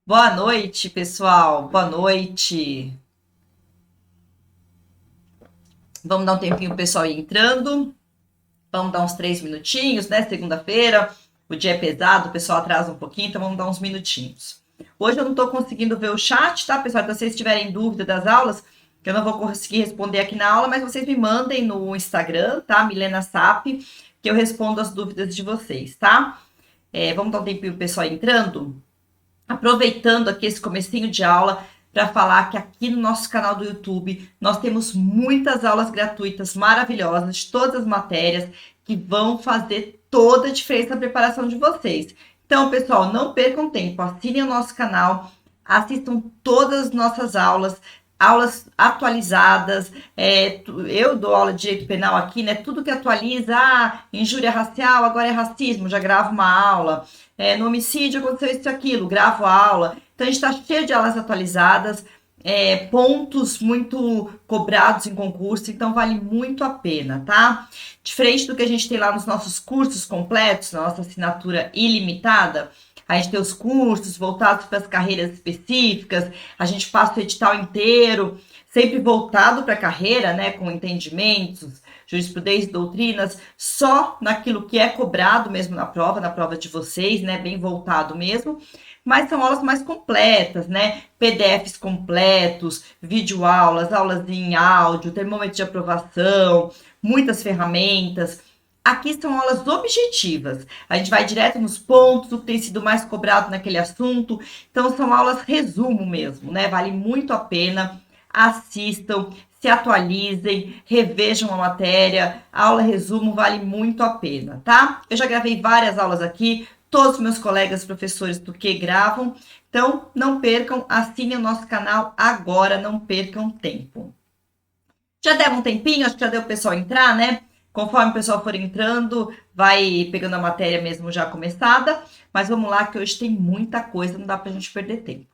Boa noite, pessoal. Boa noite. Vamos dar um tempinho pro pessoal ir entrando. Vamos dar uns 3 minutinhos, né? Segunda-feira, o dia é pesado, o pessoal atrasa um pouquinho, então vamos dar uns minutinhos. Hoje eu não estou conseguindo ver o chat, tá, pessoal? Então, se vocês tiverem dúvida das aulas, que eu não vou conseguir responder aqui na aula, mas vocês me mandem no Instagram, tá? Milena Sap, que eu respondo as dúvidas de vocês, tá? Vamos dar um tempinho pro pessoal ir entrando. Aproveitando aqui esse comecinho de aula para falar que aqui no nosso canal do YouTube nós temos muitas aulas gratuitas maravilhosas de todas as matérias que vão fazer toda a diferença na preparação de vocês. Então, pessoal, não percam tempo, assinem o nosso canal, assistam todas as nossas aulas atualizadas. Eu dou aula de direito penal aqui, né? Tudo que atualiza, injúria racial, agora é racismo, já gravo uma aula. No homicídio aconteceu isso e aquilo, gravo a aula. Então a gente está cheio de aulas atualizadas, pontos muito cobrados em concurso, então vale muito a pena, tá? Diferente do que a gente tem lá nos nossos cursos completos, na nossa assinatura ilimitada, a gente tem os cursos voltados para as carreiras específicas, a gente passa o edital inteiro, sempre voltado para a carreira, né, com entendimentos, jurisprudência e doutrinas, só naquilo que é cobrado mesmo na prova de vocês, né, bem voltado mesmo, mas são aulas mais completas, né, PDFs completos, videoaulas, aulas em áudio, termômetro de aprovação, muitas ferramentas. Aqui são aulas objetivas, a gente vai direto nos pontos, o que tem sido mais cobrado naquele assunto, então são aulas resumo mesmo, né, vale muito a pena, assistam, se atualizem, revejam a matéria, a aula resumo vale muito a pena, tá? Eu já gravei várias aulas aqui, todos os meus colegas professores do que gravam, então não percam, assinem o nosso canal agora, não percam tempo. Já deu um tempinho, acho que já deu o pessoal entrar, né? Conforme o pessoal for entrando, vai pegando a matéria mesmo já começada, mas vamos lá que hoje tem muita coisa, não dá pra gente perder tempo.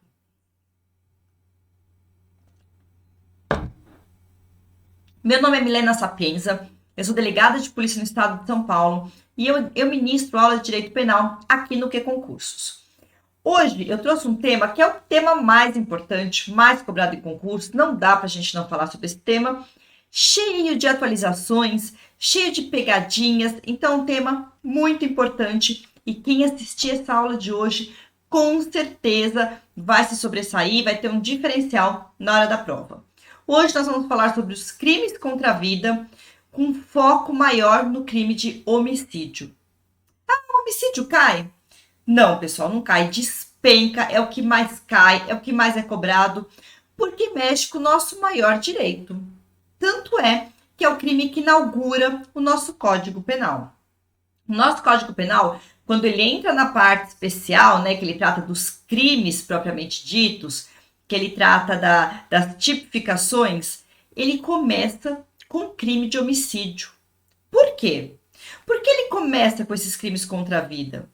Meu nome é Milena Sapienza, eu sou delegada de polícia no estado de São Paulo e eu ministro aula de direito penal aqui no Que Concursos. Hoje eu trouxe um tema que é o tema mais importante, mais cobrado em concurso, não dá para a gente não falar sobre esse tema, cheio de atualizações, cheio de pegadinhas, então é um tema muito importante e quem assistir essa aula de hoje com certeza vai se sobressair, vai ter um diferencial na hora da prova. Hoje nós vamos falar sobre os crimes contra a vida, com foco maior no crime de homicídio. O homicídio cai? Não, pessoal, não cai. Despenca, é o que mais cai, é o que mais é cobrado, porque mexe com o nosso maior direito. Tanto é que é o crime que inaugura o nosso Código Penal. O nosso Código Penal, quando ele entra na parte especial, né, que ele trata dos crimes propriamente ditos, que ele trata das tipificações, ele começa com o crime de homicídio. Por quê? Por que ele começa com esses crimes contra a vida?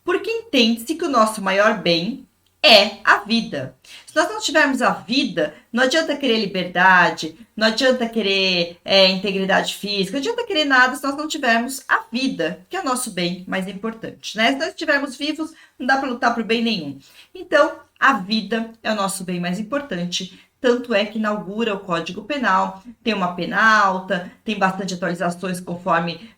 Porque entende-se que o nosso maior bem é a vida. Se nós não tivermos a vida, não adianta querer liberdade, não adianta querer integridade física, não adianta querer nada se nós não tivermos a vida, que é o nosso bem mais importante, né? Se nós estivermos vivos, não dá para lutar por bem nenhum. Então, a vida é o nosso bem mais importante, tanto é que inaugura o Código Penal, tem uma pena alta, tem bastante atualizações conforme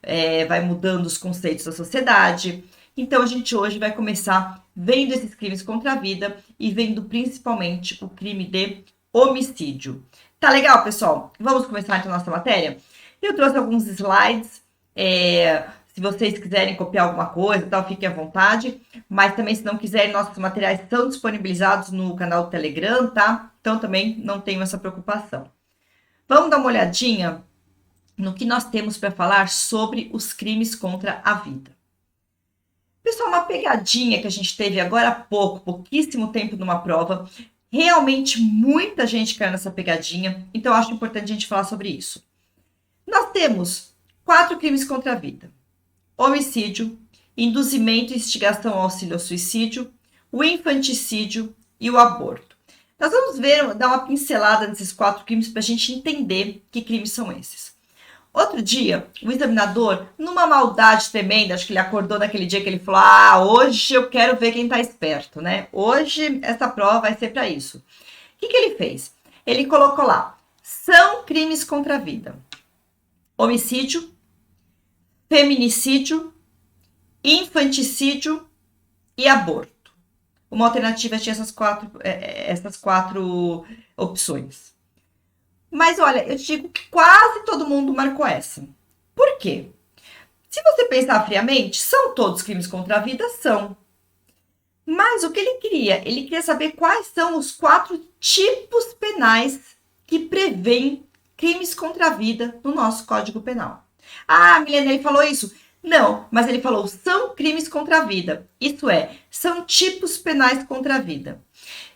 vai mudando os conceitos da sociedade. Então, a gente hoje vai começar vendo esses crimes contra a vida e vendo principalmente o crime de homicídio. Tá legal, pessoal? Vamos começar então a nossa matéria? Eu trouxe alguns slides, se vocês quiserem copiar alguma coisa, tal, fiquem à vontade. Mas também, se não quiserem, nossos materiais são disponibilizados no canal do Telegram, tá? Então, também não tenho essa preocupação. Vamos dar uma olhadinha no que nós temos para falar sobre os crimes contra a vida. Pessoal, uma pegadinha que a gente teve agora há pouquíssimo tempo numa prova. Realmente muita gente caiu nessa pegadinha, então eu acho importante a gente falar sobre isso. Nós temos 4 crimes contra a vida: homicídio, induzimento e instigação ao auxílio ao suicídio, o infanticídio e o aborto. Nós vamos dar uma pincelada nesses 4 crimes para a gente entender que crimes são esses. Outro dia, o examinador, numa maldade tremenda, acho que ele acordou naquele dia que ele falou: ah, hoje eu quero ver quem tá esperto, né? Hoje essa prova vai ser para isso. O que ele fez? Ele colocou lá: são crimes contra a vida: homicídio, feminicídio, infanticídio e aborto. Uma alternativa tinha essas quatro opções. Mas olha, eu te digo que quase todo mundo marcou essa. Por quê? Se você pensar friamente, são todos crimes contra a vida? São. Mas o que ele queria? Ele queria saber quais são os 4 tipos penais que prevêem crimes contra a vida no nosso Código Penal. Ah, Milena, ele falou isso? Não, mas ele falou, são crimes contra a vida. Isso é, são tipos penais contra a vida.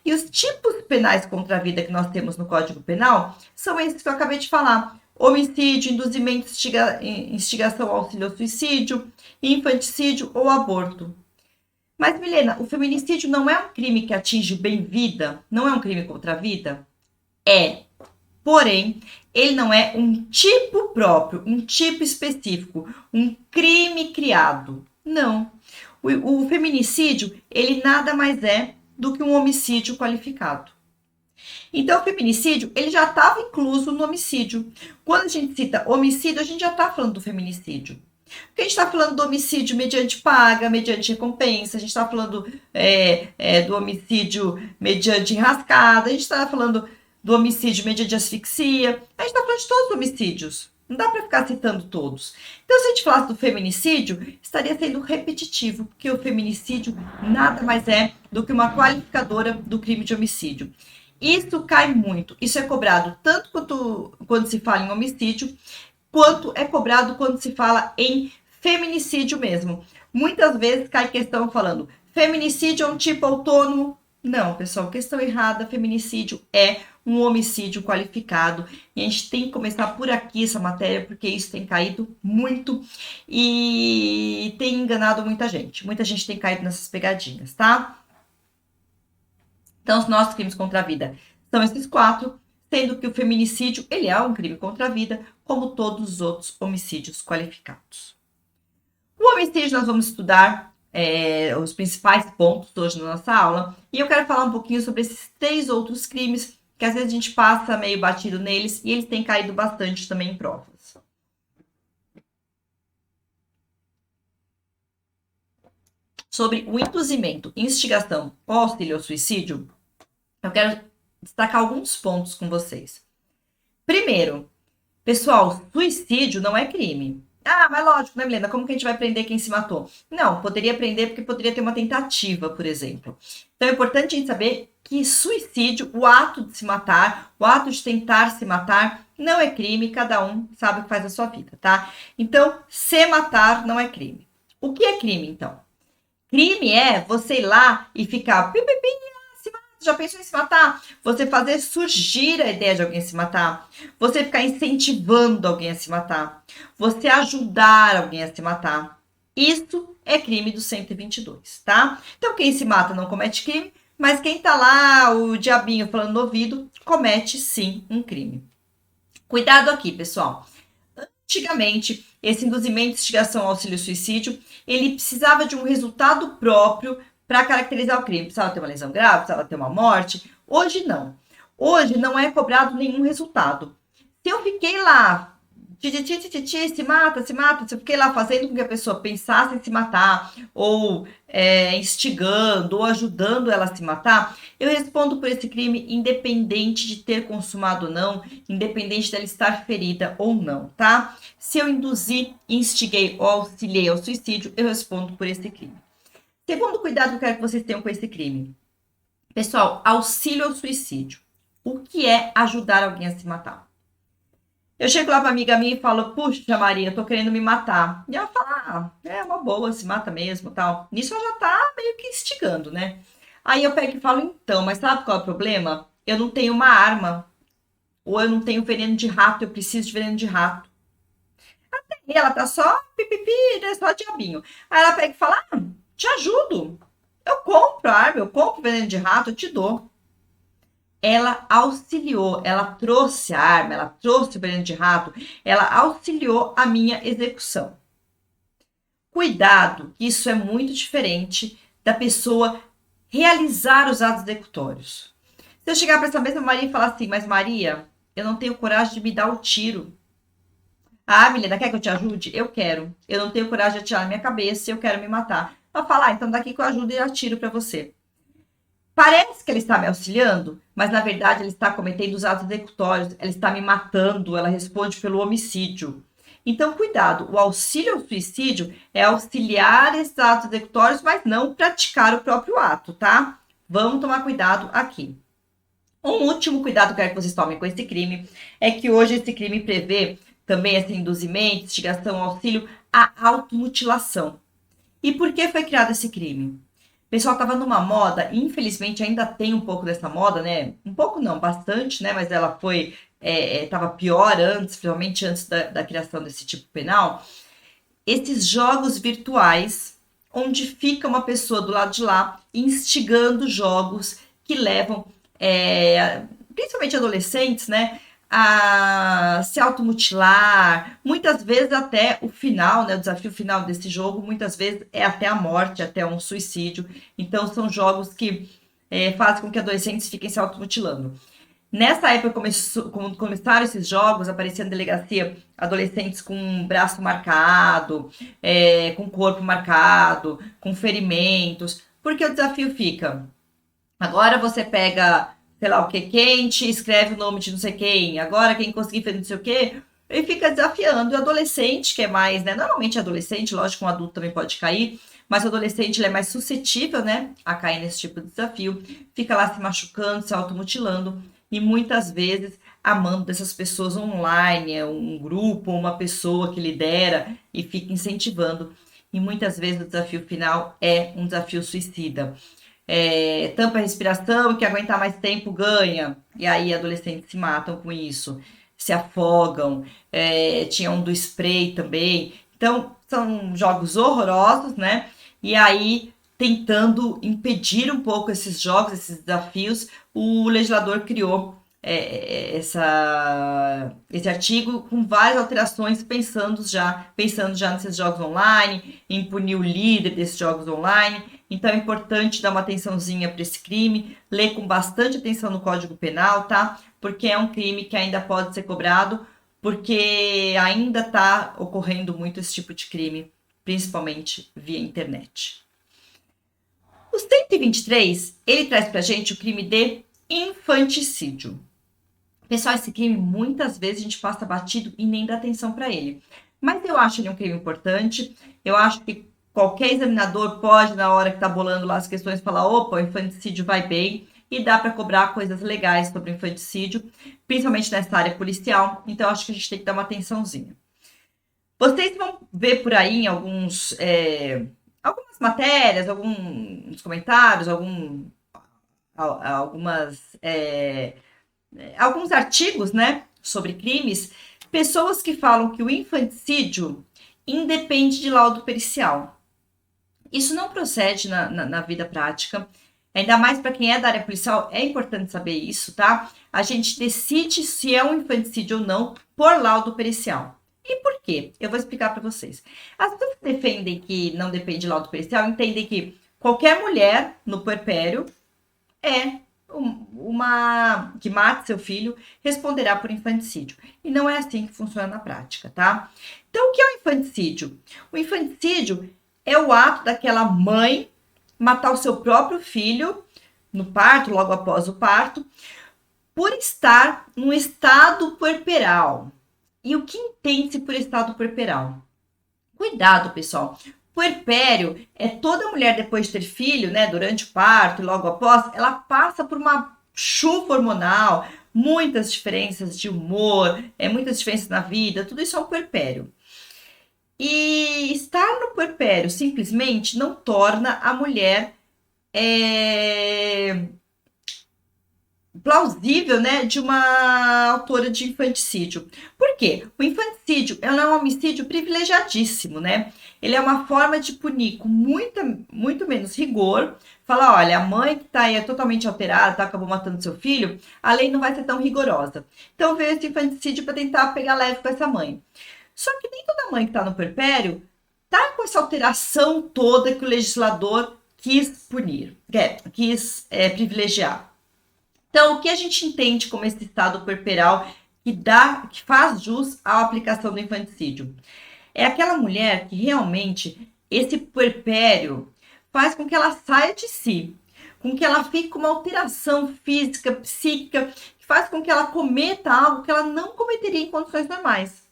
E os tipos penais contra a vida que nós temos no Código Penal são esses que eu acabei de falar. Homicídio, induzimento, instigação ao auxílio ao suicídio, infanticídio ou aborto. Mas, Milena, o feminicídio não é um crime que atinge o bem-vida? Não é um crime contra a vida? É. Porém, ele não é um tipo próprio, um tipo específico, um crime criado. Não. O feminicídio, ele nada mais é do que um homicídio qualificado. Então, o feminicídio, ele já estava incluso no homicídio. Quando a gente cita homicídio, a gente já está falando do feminicídio. Porque a gente está falando do homicídio mediante paga, mediante recompensa, a gente está falando do homicídio mediante enrascada, a gente está falando do homicídio mediante asfixia, a gente está falando de todos os homicídios. Não dá para ficar citando todos. Então, se a gente falasse do feminicídio, estaria sendo repetitivo, porque o feminicídio nada mais é do que uma qualificadora do crime de homicídio. Isso cai muito. Isso é cobrado tanto quando se fala em homicídio, quanto é cobrado quando se fala em feminicídio mesmo. Muitas vezes cai questão falando, feminicídio é um tipo autônomo. Não, pessoal, questão errada, feminicídio é um homicídio qualificado. E a gente tem que começar por aqui essa matéria, porque isso tem caído muito e tem enganado muita gente. Muita gente tem caído nessas pegadinhas, tá? Então, os nossos crimes contra a vida são esses 4, sendo que o feminicídio, ele é um crime contra a vida, como todos os outros homicídios qualificados. O homicídio nós vamos estudar os principais pontos hoje na nossa aula, e eu quero falar um pouquinho sobre esses 3 outros crimes, que às vezes a gente passa meio batido neles, e eles têm caído bastante também em provas. Sobre o induzimento, instigação ou auxílio ao suicídio, eu quero destacar alguns pontos com vocês. Primeiro, pessoal, suicídio não é crime. Ah, mas lógico, né, Milena? Como que a gente vai prender quem se matou? Não, poderia prender porque poderia ter uma tentativa, por exemplo. Então é importante a gente saber que suicídio, o ato de se matar, o ato de tentar se matar, não é crime, cada um sabe o que faz a sua vida, tá? Então, se matar não é crime. O que é crime, então? Crime é você ir lá e ficar já pensou em se matar? Você fazer surgir a ideia de alguém se matar. Você ficar incentivando alguém a se matar. Você ajudar alguém a se matar. Isso é crime do 122, tá? Então, quem se mata não comete crime, mas quem tá lá, o diabinho falando no ouvido, comete sim um crime. Cuidado aqui, pessoal. Antigamente, esse induzimento, instigação, auxílio, suicídio, ele precisava de um resultado próprio para caracterizar o crime. Precisava ter uma lesão grave, precisava ter uma morte. Hoje não. Hoje não é cobrado nenhum resultado. Se eu fiquei lá, se mata, se eu fiquei lá fazendo com que a pessoa pensasse em se matar, ou instigando, ou ajudando ela a se matar, eu respondo por esse crime independente de ter consumado ou não, independente dela estar ferida ou não, tá? Se eu induzi, instiguei ou auxiliei ao suicídio, eu respondo por esse crime. Segundo cuidado que eu quero que vocês tenham com esse crime. Pessoal, auxílio ao suicídio. O que é ajudar alguém a se matar? Eu chego lá pra amiga minha e falo, puxa, Maria, eu tô querendo me matar. E ela fala, é uma boa, se mata mesmo, tal. Nisso ela já tá meio que instigando, né? Aí eu pego e falo, então, mas sabe qual é o problema? Eu não tenho uma arma. Ou eu não tenho veneno de rato, eu preciso de veneno de rato. Até ela tá só pipipi, né? Só diabinho. Aí ela pega e fala, te ajudo. Eu compro a arma, eu compro veneno de rato, eu te dou. ela auxiliou, ela trouxe a arma, ela trouxe o veneno de rato, ela auxiliou a minha execução. Cuidado, isso é muito diferente da pessoa realizar os atos executórios. Se eu chegar para essa mesma Maria e falar assim, mas Maria, eu não tenho coragem de me dar o tiro. Ah, Milena, quer que eu te ajude? Eu quero. Eu não tenho coragem de atirar na minha cabeça, eu quero me matar. Ela fala, então daqui que eu ajudo e atiro para você. Parece que ela está me auxiliando, mas na verdade ela está cometendo os atos executórios, ela está me matando, ela responde pelo homicídio. Então, cuidado, o auxílio ao suicídio é auxiliar esses atos executórios, mas não praticar o próprio ato, tá? Vamos tomar cuidado aqui. Um último cuidado que eu quero que vocês tomem com esse crime é que hoje esse crime prevê também esse induzimento, instigação, auxílio à automutilação. E por que foi criado esse crime? O pessoal estava numa moda, e infelizmente ainda tem um pouco dessa moda, né? Um pouco não, bastante, né? Mas ela foi, estava pior antes, principalmente antes da criação desse tipo penal. Esses jogos virtuais, onde fica uma pessoa do lado de lá instigando jogos que levam, principalmente adolescentes, né? A se automutilar, muitas vezes até o final, né, o desafio final desse jogo, muitas vezes é até a morte, até um suicídio. Então, são jogos que fazem com que adolescentes fiquem se automutilando. Nessa época, quando começaram esses jogos, aparecia na delegacia adolescentes com braço marcado, com corpo marcado, com ferimentos, porque o desafio fica. Agora você pega, sei lá, o que quente, escreve o nome de não sei quem. Agora quem conseguir fazer não sei o quê, ele fica desafiando. O adolescente, que é mais, né? Normalmente adolescente, lógico, um adulto também pode cair, mas o adolescente ele é mais suscetível, né, a cair nesse tipo de desafio. Fica lá se machucando, se automutilando e muitas vezes a mando dessas pessoas online, um grupo, uma pessoa que lidera e fica incentivando. E muitas vezes o desafio final é um desafio suicida. Tampa a respiração, que aguentar mais tempo ganha. E aí adolescentes se matam com isso, se afogam. Tinha um do spray também. Então, são jogos horrorosos, né? E aí, tentando impedir um pouco esses jogos, esses desafios, o legislador criou esse artigo com várias alterações, pensando já nesses jogos online, em punir o líder desses jogos online. Então é importante dar uma atençãozinha para esse crime, ler com bastante atenção no Código Penal, tá? Porque é um crime que ainda pode ser cobrado, porque ainda está ocorrendo muito esse tipo de crime, principalmente via internet. O 123, ele traz pra gente o crime de infanticídio. Pessoal, esse crime muitas vezes a gente passa batido e nem dá atenção para ele. Mas eu acho ele um crime importante. Eu acho que qualquer examinador pode, na hora que está bolando lá as questões, falar: opa, o infanticídio vai bem. E dá para cobrar coisas legais sobre o infanticídio, principalmente nessa área policial. Então, eu acho que a gente tem que dar uma atençãozinha. Vocês vão ver por aí em algumas matérias, alguns comentários, alguns artigos, né, sobre crimes, pessoas que falam que o infanticídio independe de laudo pericial. Isso não procede na vida prática, ainda mais para quem é da área policial, é importante saber isso, tá? A gente decide se é um infanticídio ou não por laudo pericial. E por quê? Eu vou explicar para vocês. As pessoas que defendem que não depende de laudo pericial entendem que qualquer mulher no puerpério que mate seu filho responderá por infanticídio. E não é assim que funciona na prática, tá? Então, o que é o infanticídio? O infanticídio é o ato daquela mãe matar o seu próprio filho no parto, logo após o parto, por estar no estado puerperal. E o que entende-se por estado puerperal? Cuidado, pessoal. Puerpério é toda mulher depois de ter filho, né, durante o parto e logo após, ela passa por uma chuva hormonal, muitas diferenças de humor, muitas diferenças na vida, tudo isso é um puerpério. E estar no puerpério simplesmente não torna a mulher plausível, né, de uma autora de infanticídio. Por quê? O infanticídio é um homicídio privilegiadíssimo, né? Ele é uma forma de punir com muito menos rigor. Falar, olha, a mãe que está aí é totalmente alterada, tá, acabou matando seu filho, a lei não vai ser tão rigorosa. Então veio esse infanticídio para tentar pegar leve com essa mãe. Só que nem toda mãe que está no puerpério tá com essa alteração toda que o legislador quis punir, quis privilegiar. Então, o que a gente entende como esse estado puerperal que faz jus à aplicação do infanticídio? É aquela mulher que realmente esse puerpério faz com que ela saia de si, com que ela fique com uma alteração física, psíquica, que faz com que ela cometa algo que ela não cometeria em condições normais.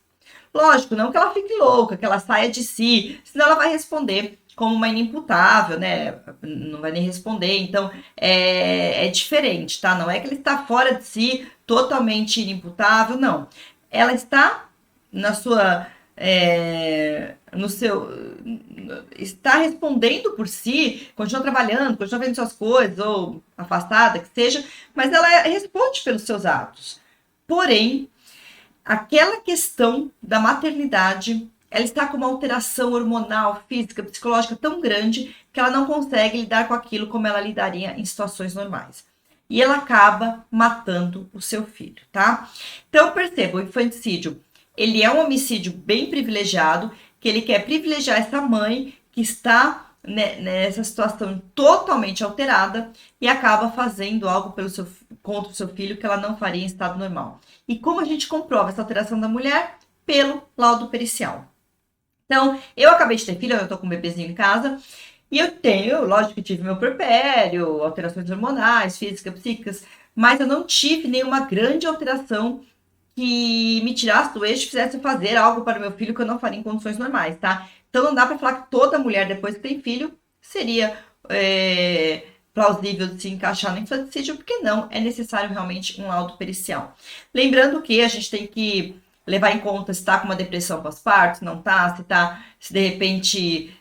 Lógico, não que ela fique louca, que ela saia de si, senão ela vai responder como uma inimputável, né? Não vai nem responder. Então, é diferente, tá? Não é que ele está fora de si, totalmente inimputável, não. Ela está na sua... no seu... está respondendo por si, continua trabalhando, continua fazendo suas coisas, ou afastada, que seja, mas ela responde pelos seus atos. Porém, aquela questão da maternidade, ela está com uma alteração hormonal, física, psicológica tão grande que ela não consegue lidar com aquilo como ela lidaria em situações normais. E ela acaba matando o seu filho, tá? Então, perceba, o infanticídio, ele é um homicídio bem privilegiado, que ele quer privilegiar essa mãe que está nessa situação totalmente alterada e acaba fazendo algo contra o seu filho que ela não faria em estado normal. E como a gente comprova essa alteração da mulher? Pelo laudo pericial. Então, eu acabei de ter filho, eu tô com um bebezinho em casa, e eu tenho, lógico que tive meu puerpério, alterações hormonais, físicas, psíquicas, mas eu não tive nenhuma grande alteração que me tirasse do eixo e fizesse fazer algo para o meu filho que eu não faria em condições normais, tá? Então não dá para falar que toda mulher depois que tem filho seria plausível de se encaixar no infanticídio, porque não, é necessário realmente um laudo pericial. Lembrando que a gente tem que levar em conta se está com uma depressão pós-parto, se não está, se de repente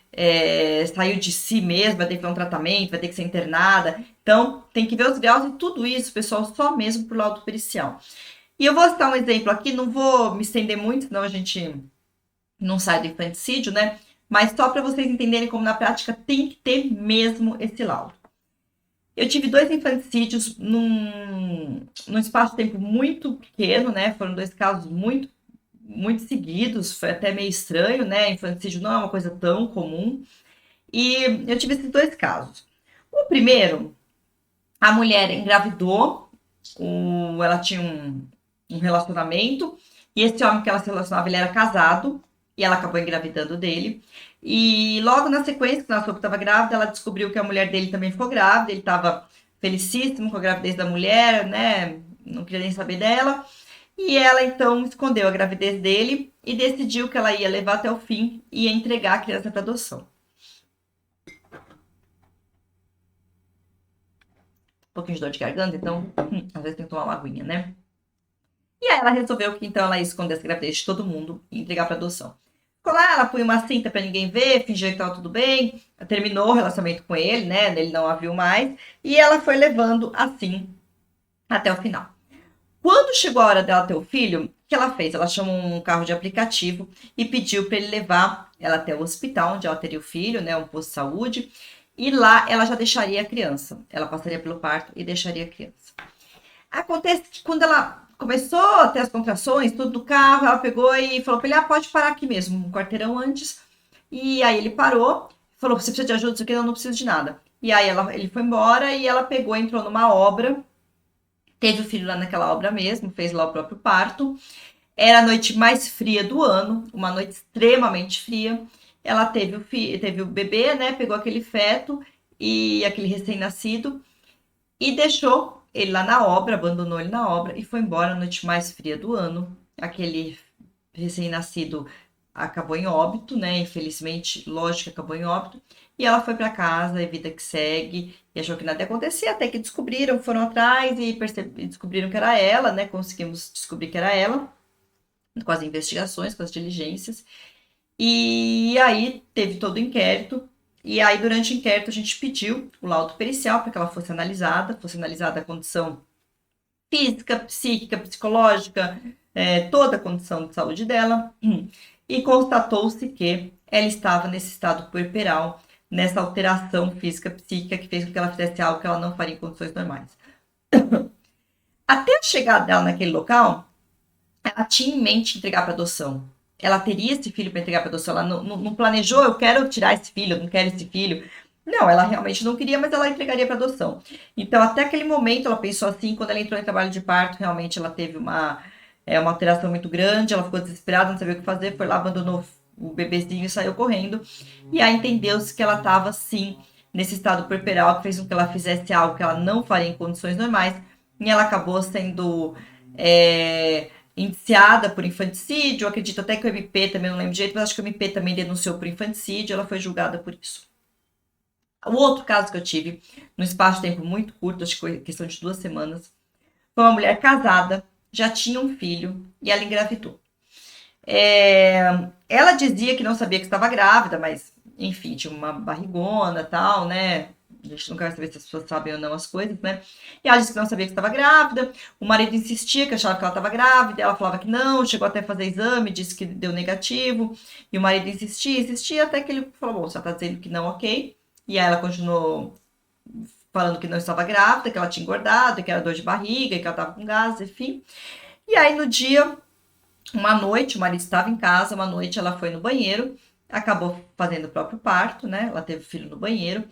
saiu de si mesmo, vai ter que ter um tratamento, vai ter que ser internada. Então, tem que ver os graus e tudo isso, pessoal, só mesmo por laudo pericial. E eu vou citar um exemplo aqui, não vou me estender muito, senão a gente não sai do infanticídio, né? Mas só para vocês entenderem como na prática tem que ter mesmo esse laudo. Eu tive 2 infanticídios num espaço de tempo muito pequeno, né? Foram 2 casos muito seguidos, foi até meio estranho, né? Infanticídio não é uma coisa tão comum. E eu tive esses 2 casos. O primeiro, a mulher engravidou, ela tinha um relacionamento, e esse homem que ela se relacionava, ele era casado, e ela acabou engravidando dele. E logo na sequência, que ela soube que estava grávida, ela descobriu que a mulher dele também ficou grávida, ele estava felicíssimo com a gravidez da mulher, né? Não queria nem saber dela. E ela então escondeu a gravidez dele e decidiu que ela ia levar até o fim e ia entregar a criança para adoção. Um pouquinho de dor de garganta, então às vezes tem que tomar uma aguinha, né? E aí ela resolveu que então ela ia esconder essa gravidez de todo mundo e entregar para adoção. Ficou lá, ela põe uma cinta para ninguém ver, fingiu que estava tudo bem, terminou o relacionamento com ele, né? Ele não a viu mais, e ela foi levando assim até o final. Quando chegou a hora dela ter o filho, o que ela fez? Ela chamou um carro de aplicativo e pediu para ele levar ela até o hospital, onde ela teria o filho, né? Um posto de saúde. E lá ela já deixaria a criança. Ela passaria pelo parto e deixaria a criança. Acontece que quando ela começou a ter as contrações, tudo do carro, ela pegou e falou para ele, pode parar aqui mesmo, um quarteirão antes. E aí ele parou, falou, você precisa de ajuda? Isso aqui não preciso de nada. E aí ele foi embora e ela pegou e entrou numa obra, teve o filho lá naquela obra mesmo, fez lá o próprio parto. Era a noite mais fria do ano, uma noite extremamente fria. Ela teve o bebê, né? Pegou aquele feto e aquele recém-nascido e deixou ele lá na obra, abandonou ele na obra e foi embora na noite mais fria do ano. Aquele recém-nascido acabou em óbito, né? Infelizmente, lógico que acabou em óbito. E ela foi para casa, e vida que segue, e achou que nada ia acontecer, até que descobriram, foram atrás e descobriram que era ela, né? Conseguimos descobrir que era ela, com as investigações, com as diligências. E aí teve todo o inquérito. E aí, durante o inquérito, a gente pediu o laudo pericial para que ela fosse analisada a condição física, psíquica, psicológica, toda a condição de saúde dela. E constatou-se que ela estava nesse estado puerperal, nessa alteração física psíquica que fez com que ela fizesse algo que ela não faria em condições normais. Até a chegada dela naquele local, ela tinha em mente entregar para adoção. Ela teria esse filho para entregar para adoção. Ela não planejou, eu quero tirar esse filho, eu não quero esse filho. Não, ela realmente não queria, mas ela entregaria para adoção. Então, até aquele momento, ela pensou assim. Quando ela entrou em trabalho de parto, realmente ela teve uma alteração muito grande. Ela ficou desesperada, não sabia o que fazer. Foi lá, abandonou o bebezinho e saiu correndo. E aí entendeu-se que ela estava, sim, nesse estado puerperal, que fez com que ela fizesse algo que ela não faria em condições normais. E ela acabou sendo indiciada por infanticídio. Eu acredito até que o MP também, não lembro direito, mas acho que o MP também denunciou por infanticídio. Ela foi julgada por isso. O outro caso que eu tive, num espaço de tempo muito curto, acho que foi questão de 2 semanas, foi uma mulher casada, já tinha um filho e ela engravidou. Ela dizia que não sabia que estava grávida, mas, enfim, tinha uma barrigona e tal, né? A gente nunca vai saber se as pessoas sabem ou não as coisas, né? E ela disse que não sabia que estava grávida. O marido insistia que achava que ela estava grávida. Ela falava que não, chegou até a fazer exame, disse que deu negativo. E o marido insistia, até que ele falou: bom, você está dizendo que não, ok. E aí ela continuou falando que não estava grávida, que ela tinha engordado, que era dor de barriga, que ela estava com gases, enfim. E aí no dia, uma noite, o marido estava em casa, uma noite ela foi no banheiro, acabou fazendo o próprio parto, né? Ela teve filho no banheiro,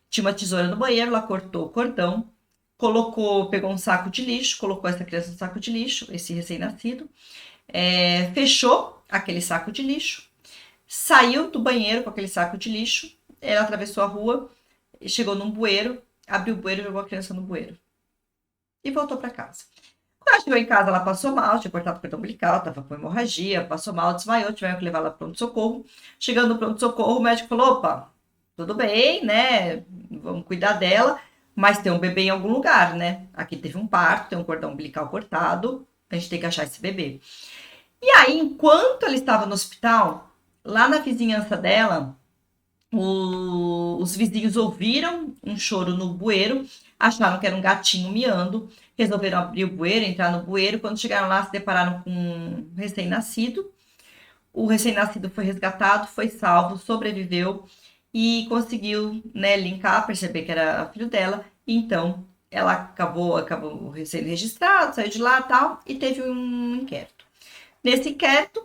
tinha uma tesoura no banheiro, ela cortou o cordão, pegou um saco de lixo, colocou essa criança no saco de lixo, esse recém-nascido, fechou aquele saco de lixo, saiu do banheiro com aquele saco de lixo, ela atravessou a rua, chegou num bueiro, abriu o bueiro e jogou a criança no bueiro. E voltou para casa. Quando ela chegou em casa, ela passou mal, tinha cortado o cordão umbilical, estava com hemorragia, passou mal, desmaiou, tiveram que levar ela para pronto-socorro. Chegando no pronto-socorro, o médico falou: opa, tudo bem, né? Vamos cuidar dela, mas tem um bebê em algum lugar, né? Aqui teve um parto, tem um cordão umbilical cortado, a gente tem que achar esse bebê. E aí, enquanto ela estava no hospital, lá na vizinhança dela, os vizinhos ouviram um choro no bueiro, acharam que era um gatinho miando, resolveram abrir o bueiro, entrar no bueiro. Quando chegaram lá, se depararam com um recém-nascido. O recém-nascido foi resgatado, foi salvo, sobreviveu e conseguiu, né, linkar, perceber que era filho dela. Então, ela acabou sendo registrado, saiu de lá e tal, e teve um inquérito. Nesse inquérito,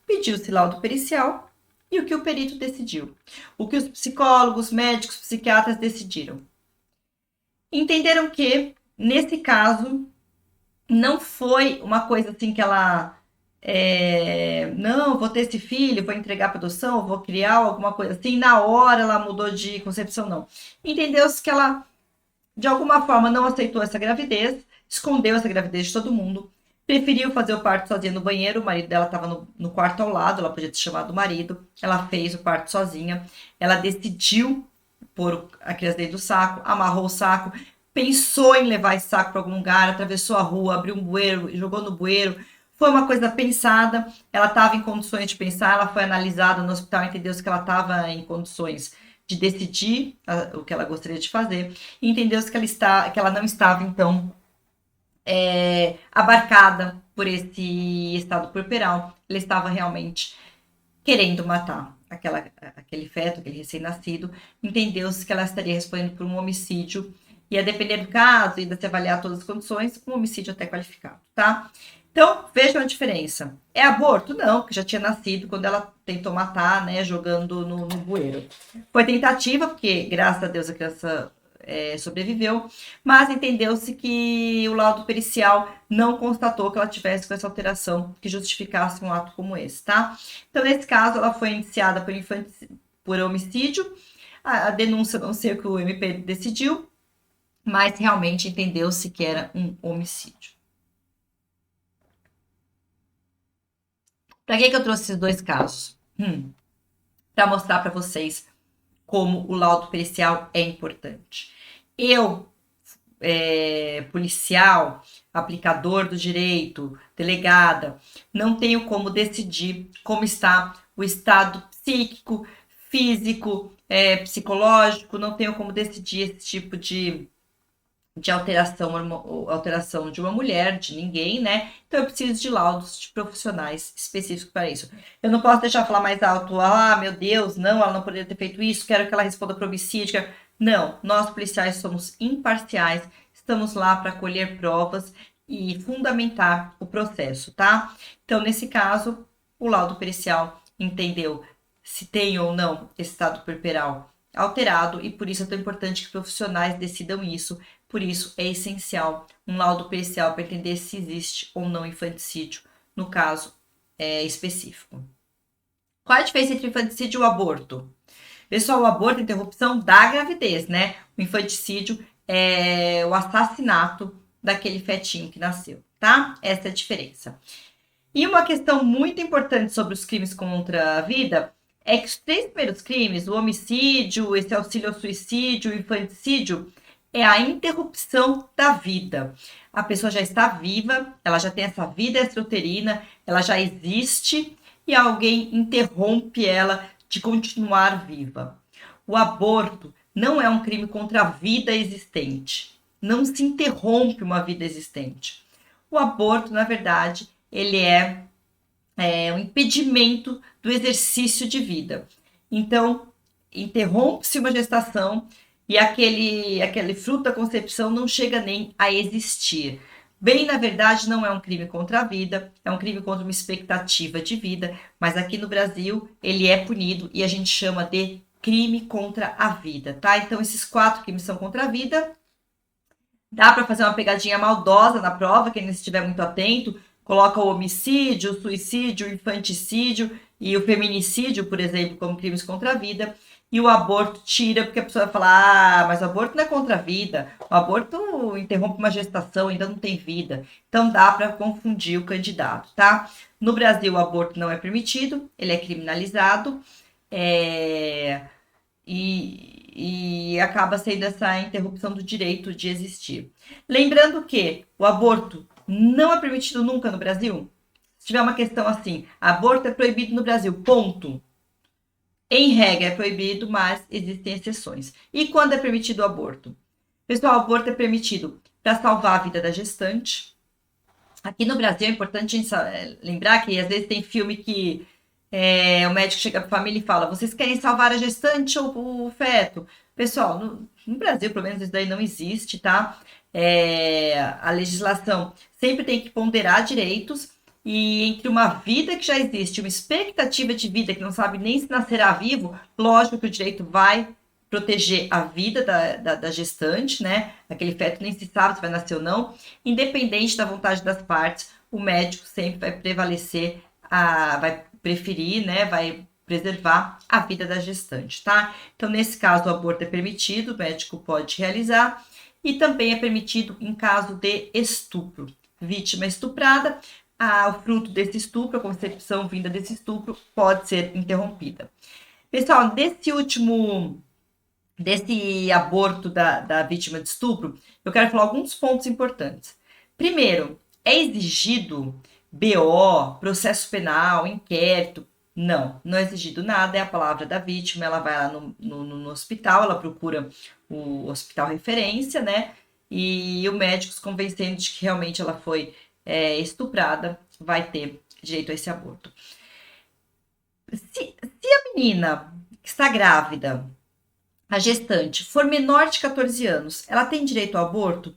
pediu-se laudo pericial e o que o perito decidiu? O que os psicólogos, médicos, psiquiatras decidiram? Entenderam que, nesse caso, não foi uma coisa assim que ela. Não, vou ter esse filho, vou entregar para adoção, vou criar alguma coisa assim. Na hora ela mudou de concepção, não. Entendeu-se que ela, de alguma forma, não aceitou essa gravidez, escondeu essa gravidez de todo mundo, preferiu fazer o parto sozinha no banheiro. O marido dela estava no quarto ao lado, ela podia ter chamado o marido. Ela fez o parto sozinha. Ela decidiu pôr a criança dentro do saco, amarrou o saco, pensou em levar esse saco para algum lugar, atravessou a rua, abriu um bueiro, jogou no bueiro. Foi uma coisa pensada, ela estava em condições de pensar, ela foi analisada no hospital, entendeu-se que ela estava em condições de decidir o que ela gostaria de fazer, e entendeu-se que ela não estava, então, abarcada por esse estado puerperal. Ela estava realmente querendo matar aquele feto, aquele recém-nascido. Entendeu-se que ela estaria respondendo por um homicídio, e a depender do caso, e de se avaliar todas as condições, um homicídio até qualificado, tá? Então, vejam a diferença. É aborto? Não, porque já tinha nascido quando ela tentou matar, né, jogando no bueiro. Foi tentativa, porque, graças a Deus, a criança sobreviveu, mas entendeu-se que o laudo pericial não constatou que ela tivesse com essa alteração que justificasse um ato como esse, tá? Então, nesse caso, ela foi indiciada por homicídio. A denúncia, não sei o que o MP decidiu, mas realmente entendeu-se que era um homicídio. Para que eu trouxe esses 2 casos? Para mostrar para vocês como o laudo pericial é importante. Eu, policial, aplicador do direito, delegada, não tenho como decidir como está o estado psíquico, físico, psicológico, não tenho como decidir esse tipo de de alteração de uma mulher, de ninguém, né? Então eu preciso de laudos de profissionais específicos para isso. Eu não posso deixar falar mais alto, ah, meu Deus, não, ela não poderia ter feito isso, quero que ela responda para homicídio. Não, nós policiais somos imparciais, estamos lá para colher provas e fundamentar o processo, tá? Então, nesse caso, o laudo pericial entendeu se tem ou não esse estado puerperal alterado e por isso é tão importante que profissionais decidam isso. Por isso é essencial um laudo pericial para entender se existe ou não infanticídio no caso específico. Qual é a diferença entre infanticídio e o aborto? Pessoal, o aborto é a interrupção da gravidez, né? O infanticídio é o assassinato daquele fetinho que nasceu, tá? Essa é a diferença. E uma questão muito importante sobre os crimes contra a vida é que os 3 primeiros crimes, o homicídio, esse auxílio ao suicídio, o infanticídio, é a interrupção da vida. A pessoa já está viva, ela já tem essa vida extrauterina, ela já existe e alguém interrompe ela de continuar viva. O aborto não é um crime contra a vida existente. Não se interrompe uma vida existente. O aborto, na verdade, ele é um impedimento do exercício de vida. Então, interrompe-se uma gestação e aquele fruto da concepção não chega nem a existir. Bem, na verdade, não é um crime contra a vida, é um crime contra uma expectativa de vida, mas aqui no Brasil ele é punido e a gente chama de crime contra a vida, tá? Então, esses 4 crimes são contra a vida. Dá para fazer uma pegadinha maldosa na prova, quem não estiver muito atento, coloca o homicídio, o suicídio, o infanticídio e o feminicídio, por exemplo, como crimes contra a vida. E o aborto tira, porque a pessoa vai falar, ah, mas o aborto não é contra a vida. O aborto interrompe uma gestação, ainda não tem vida. Então dá para confundir o candidato, tá? No Brasil, o aborto não é permitido, ele é criminalizado. E acaba sendo essa interrupção do direito de existir. Lembrando que o aborto não é permitido nunca no Brasil. Se tiver uma questão assim, aborto é proibido no Brasil, ponto. Em regra é proibido, mas existem exceções. E quando é permitido o aborto? Pessoal, o aborto é permitido para salvar a vida da gestante. Aqui no Brasil é importante a gente lembrar que às vezes tem filme que o médico chega para a família e fala: vocês querem salvar a gestante ou o feto? Pessoal, no Brasil, pelo menos isso daí não existe, tá? A legislação sempre tem que ponderar direitos e entre uma vida que já existe, uma expectativa de vida que não sabe nem se nascerá vivo, lógico que o direito vai proteger a vida da gestante, né? Aquele feto nem se sabe se vai nascer ou não, independente da vontade das partes, o médico sempre vai prevalecer, vai preferir, né? Vai preservar a vida da gestante, tá? Então, nesse caso, o aborto é permitido, o médico pode realizar, e também é permitido em caso de estupro. Vítima estuprada, o fruto desse estupro, a concepção vinda desse estupro, pode ser interrompida. Pessoal, desse aborto da vítima de estupro, eu quero falar alguns pontos importantes. Primeiro, é exigido BO, processo penal, inquérito? Não é exigido nada, é a palavra da vítima, ela vai lá no hospital, ela procura o hospital referência, né? E o médico se convencendo de que realmente ela foi estuprada, vai ter direito a esse aborto. Se a menina que está grávida, a gestante, for menor de 14 anos, ela tem direito ao aborto?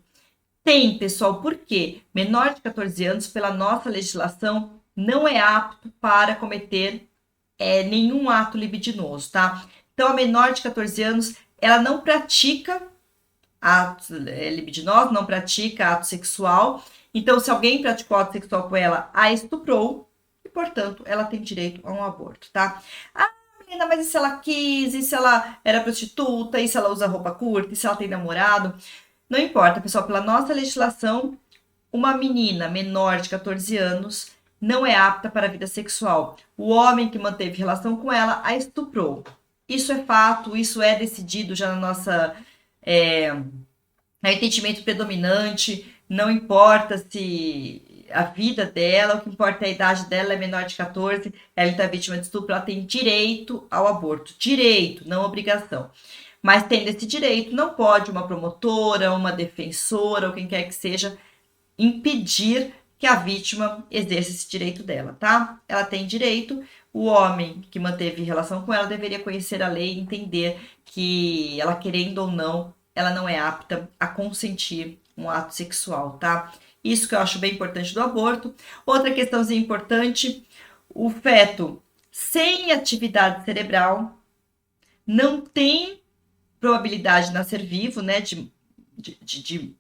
Tem, pessoal, por quê? Menor de 14 anos, pela nossa legislação, não é apto para cometer nenhum ato libidinoso, tá? Então, a menor de 14 anos, ela não pratica ato libidinoso, não pratica ato sexual. Então, se alguém praticou ato sexual com ela, a estuprou e, portanto, ela tem direito a um aborto, tá? Menina, mas e se ela quis? E se ela era prostituta? E se ela usa roupa curta? E se ela tem namorado? Não importa, pessoal, pela nossa legislação, uma menina menor de 14 anos não é apta para a vida sexual. O homem que manteve relação com ela a estuprou. Isso é fato, isso é decidido já na nossa entendimento predominante. Não importa se a vida dela, o que importa é a idade dela, é menor de 14, ela está vítima de estupro, ela tem direito ao aborto. Direito, não obrigação. Mas tendo esse direito, não pode uma promotora, uma defensora ou quem quer que seja impedir que a vítima exerça esse direito dela, tá? Ela tem direito, o homem que manteve relação com ela deveria conhecer a lei e entender que ela querendo ou não, ela não é apta a consentir um ato sexual, tá? Isso que eu acho bem importante do aborto. Outra questãozinha importante, o feto sem atividade cerebral não tem probabilidade de nascer vivo, né, de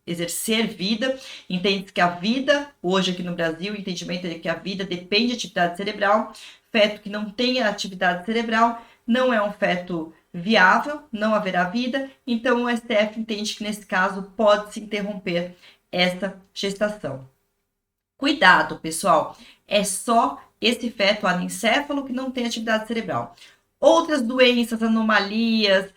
exercer vida. Entende que a vida, hoje aqui no Brasil, o entendimento é que a vida depende de atividade cerebral. Feto que não tenha atividade cerebral não é um feto viável, não haverá vida. Então o STF entende que nesse caso pode-se interromper essa gestação. Cuidado, pessoal, é só esse feto anencéfalo que não tem atividade cerebral. Outras doenças, anomalias,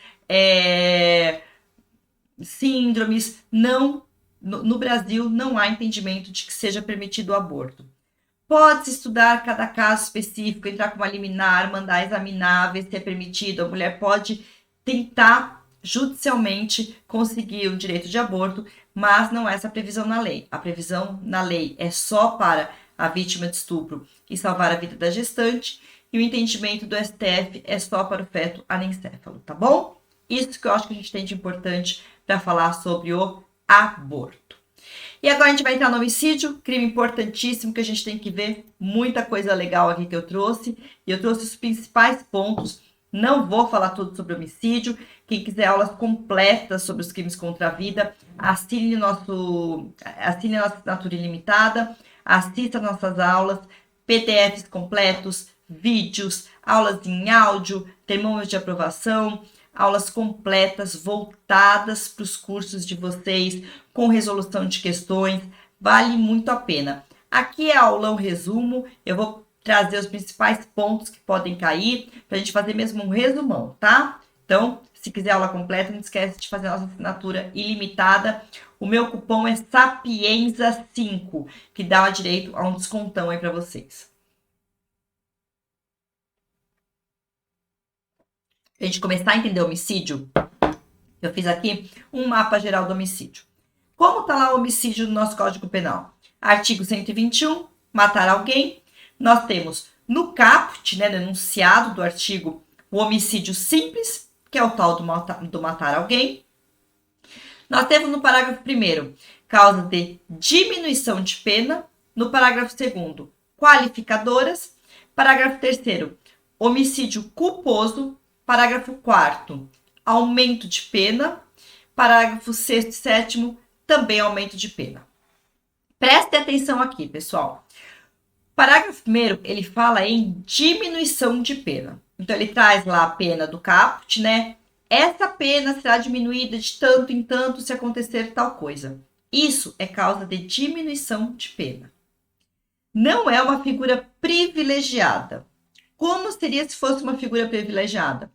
síndromes, não, no Brasil não há entendimento de que seja permitido o aborto. Pode-se estudar cada caso específico, entrar com uma liminar, mandar examinar, ver se é permitido. A mulher pode tentar judicialmente conseguir o direito de aborto, mas não é essa previsão na lei. A previsão na lei é só para a vítima de estupro e salvar a vida da gestante, e o entendimento do STF é só para o feto anencéfalo, tá bom? Isso que eu acho que a gente tem de importante para falar sobre o aborto. E agora a gente vai entrar no homicídio, crime importantíssimo que a gente tem que ver, muita coisa legal aqui que eu trouxe, e eu trouxe os principais pontos. Não vou falar tudo sobre homicídio. Quem quiser aulas completas sobre os crimes contra a vida, assine nossa assinatura ilimitada, assista nossas aulas, PDFs completos, vídeos, aulas em áudio, termômetro de aprovação, aulas completas voltadas para os cursos de vocês, com resolução de questões, vale muito a pena. Aqui é aulão resumo, eu vou trazer os principais pontos que podem cair, para a gente fazer mesmo um resumão, tá? Então, se quiser aula completa, não esquece de fazer a nossa assinatura ilimitada. O meu cupom é SAPIENZA5, que dá direito a um descontão aí para vocês. A gente começar a entender o homicídio, eu fiz aqui um mapa geral do homicídio. Como está lá o homicídio no nosso Código Penal? Artigo 121, matar alguém. Nós temos no caput, né, no enunciado do artigo, o homicídio simples, que é o tal do matar alguém. Nós temos no parágrafo 1º, causa de diminuição de pena. No parágrafo 2º, qualificadoras. Parágrafo 3º, homicídio culposo. Parágrafo 4º, aumento de pena. Parágrafo 6º e 7º, também aumento de pena. Prestem atenção aqui, pessoal. Parágrafo 1º, ele fala em diminuição de pena. Então, ele traz lá a pena do caput, né? Essa pena será diminuída de tanto em tanto se acontecer tal coisa. Isso é causa de diminuição de pena. Não é uma figura privilegiada. Como seria se fosse uma figura privilegiada?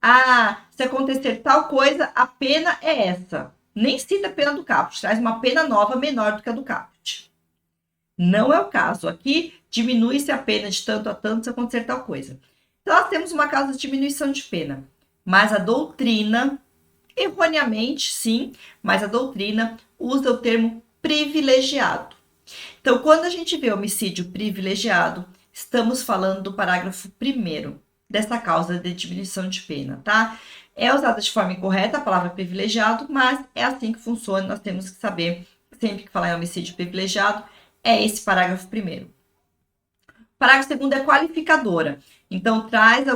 Ah, se acontecer tal coisa, a pena é essa. Nem cita a pena do caput, traz uma pena nova menor do que a do caput. Não é o caso. Aqui, diminui-se a pena de tanto a tanto se acontecer tal coisa. Então, nós temos uma causa de diminuição de pena. Mas a doutrina, erroneamente, sim, mas a doutrina usa o termo privilegiado. Então, quando a gente vê homicídio privilegiado, estamos falando do parágrafo 1º dessa causa de diminuição de pena, tá? É usada de forma incorreta a palavra privilegiado, mas é assim que funciona, nós temos que saber, sempre que falar em homicídio privilegiado, é esse parágrafo 1º. Parágrafo 2º é qualificadora, então traz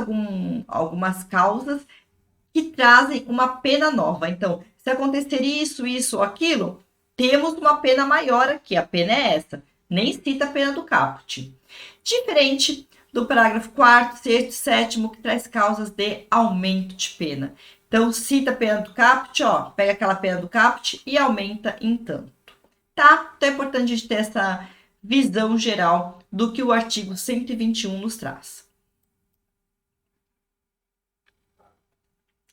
algumas causas que trazem uma pena nova. Então, se acontecer isso, isso ou aquilo, temos uma pena maior aqui, a pena é essa, nem cita a pena do caput. Diferente do parágrafo 4º, 6º, 7º, que traz causas de aumento de pena. Então, cita a pena do caput, ó, pega aquela pena do caput e aumenta em tanto, tá? Então, é importante a gente ter essa visão geral do que o artigo 121 nos traz.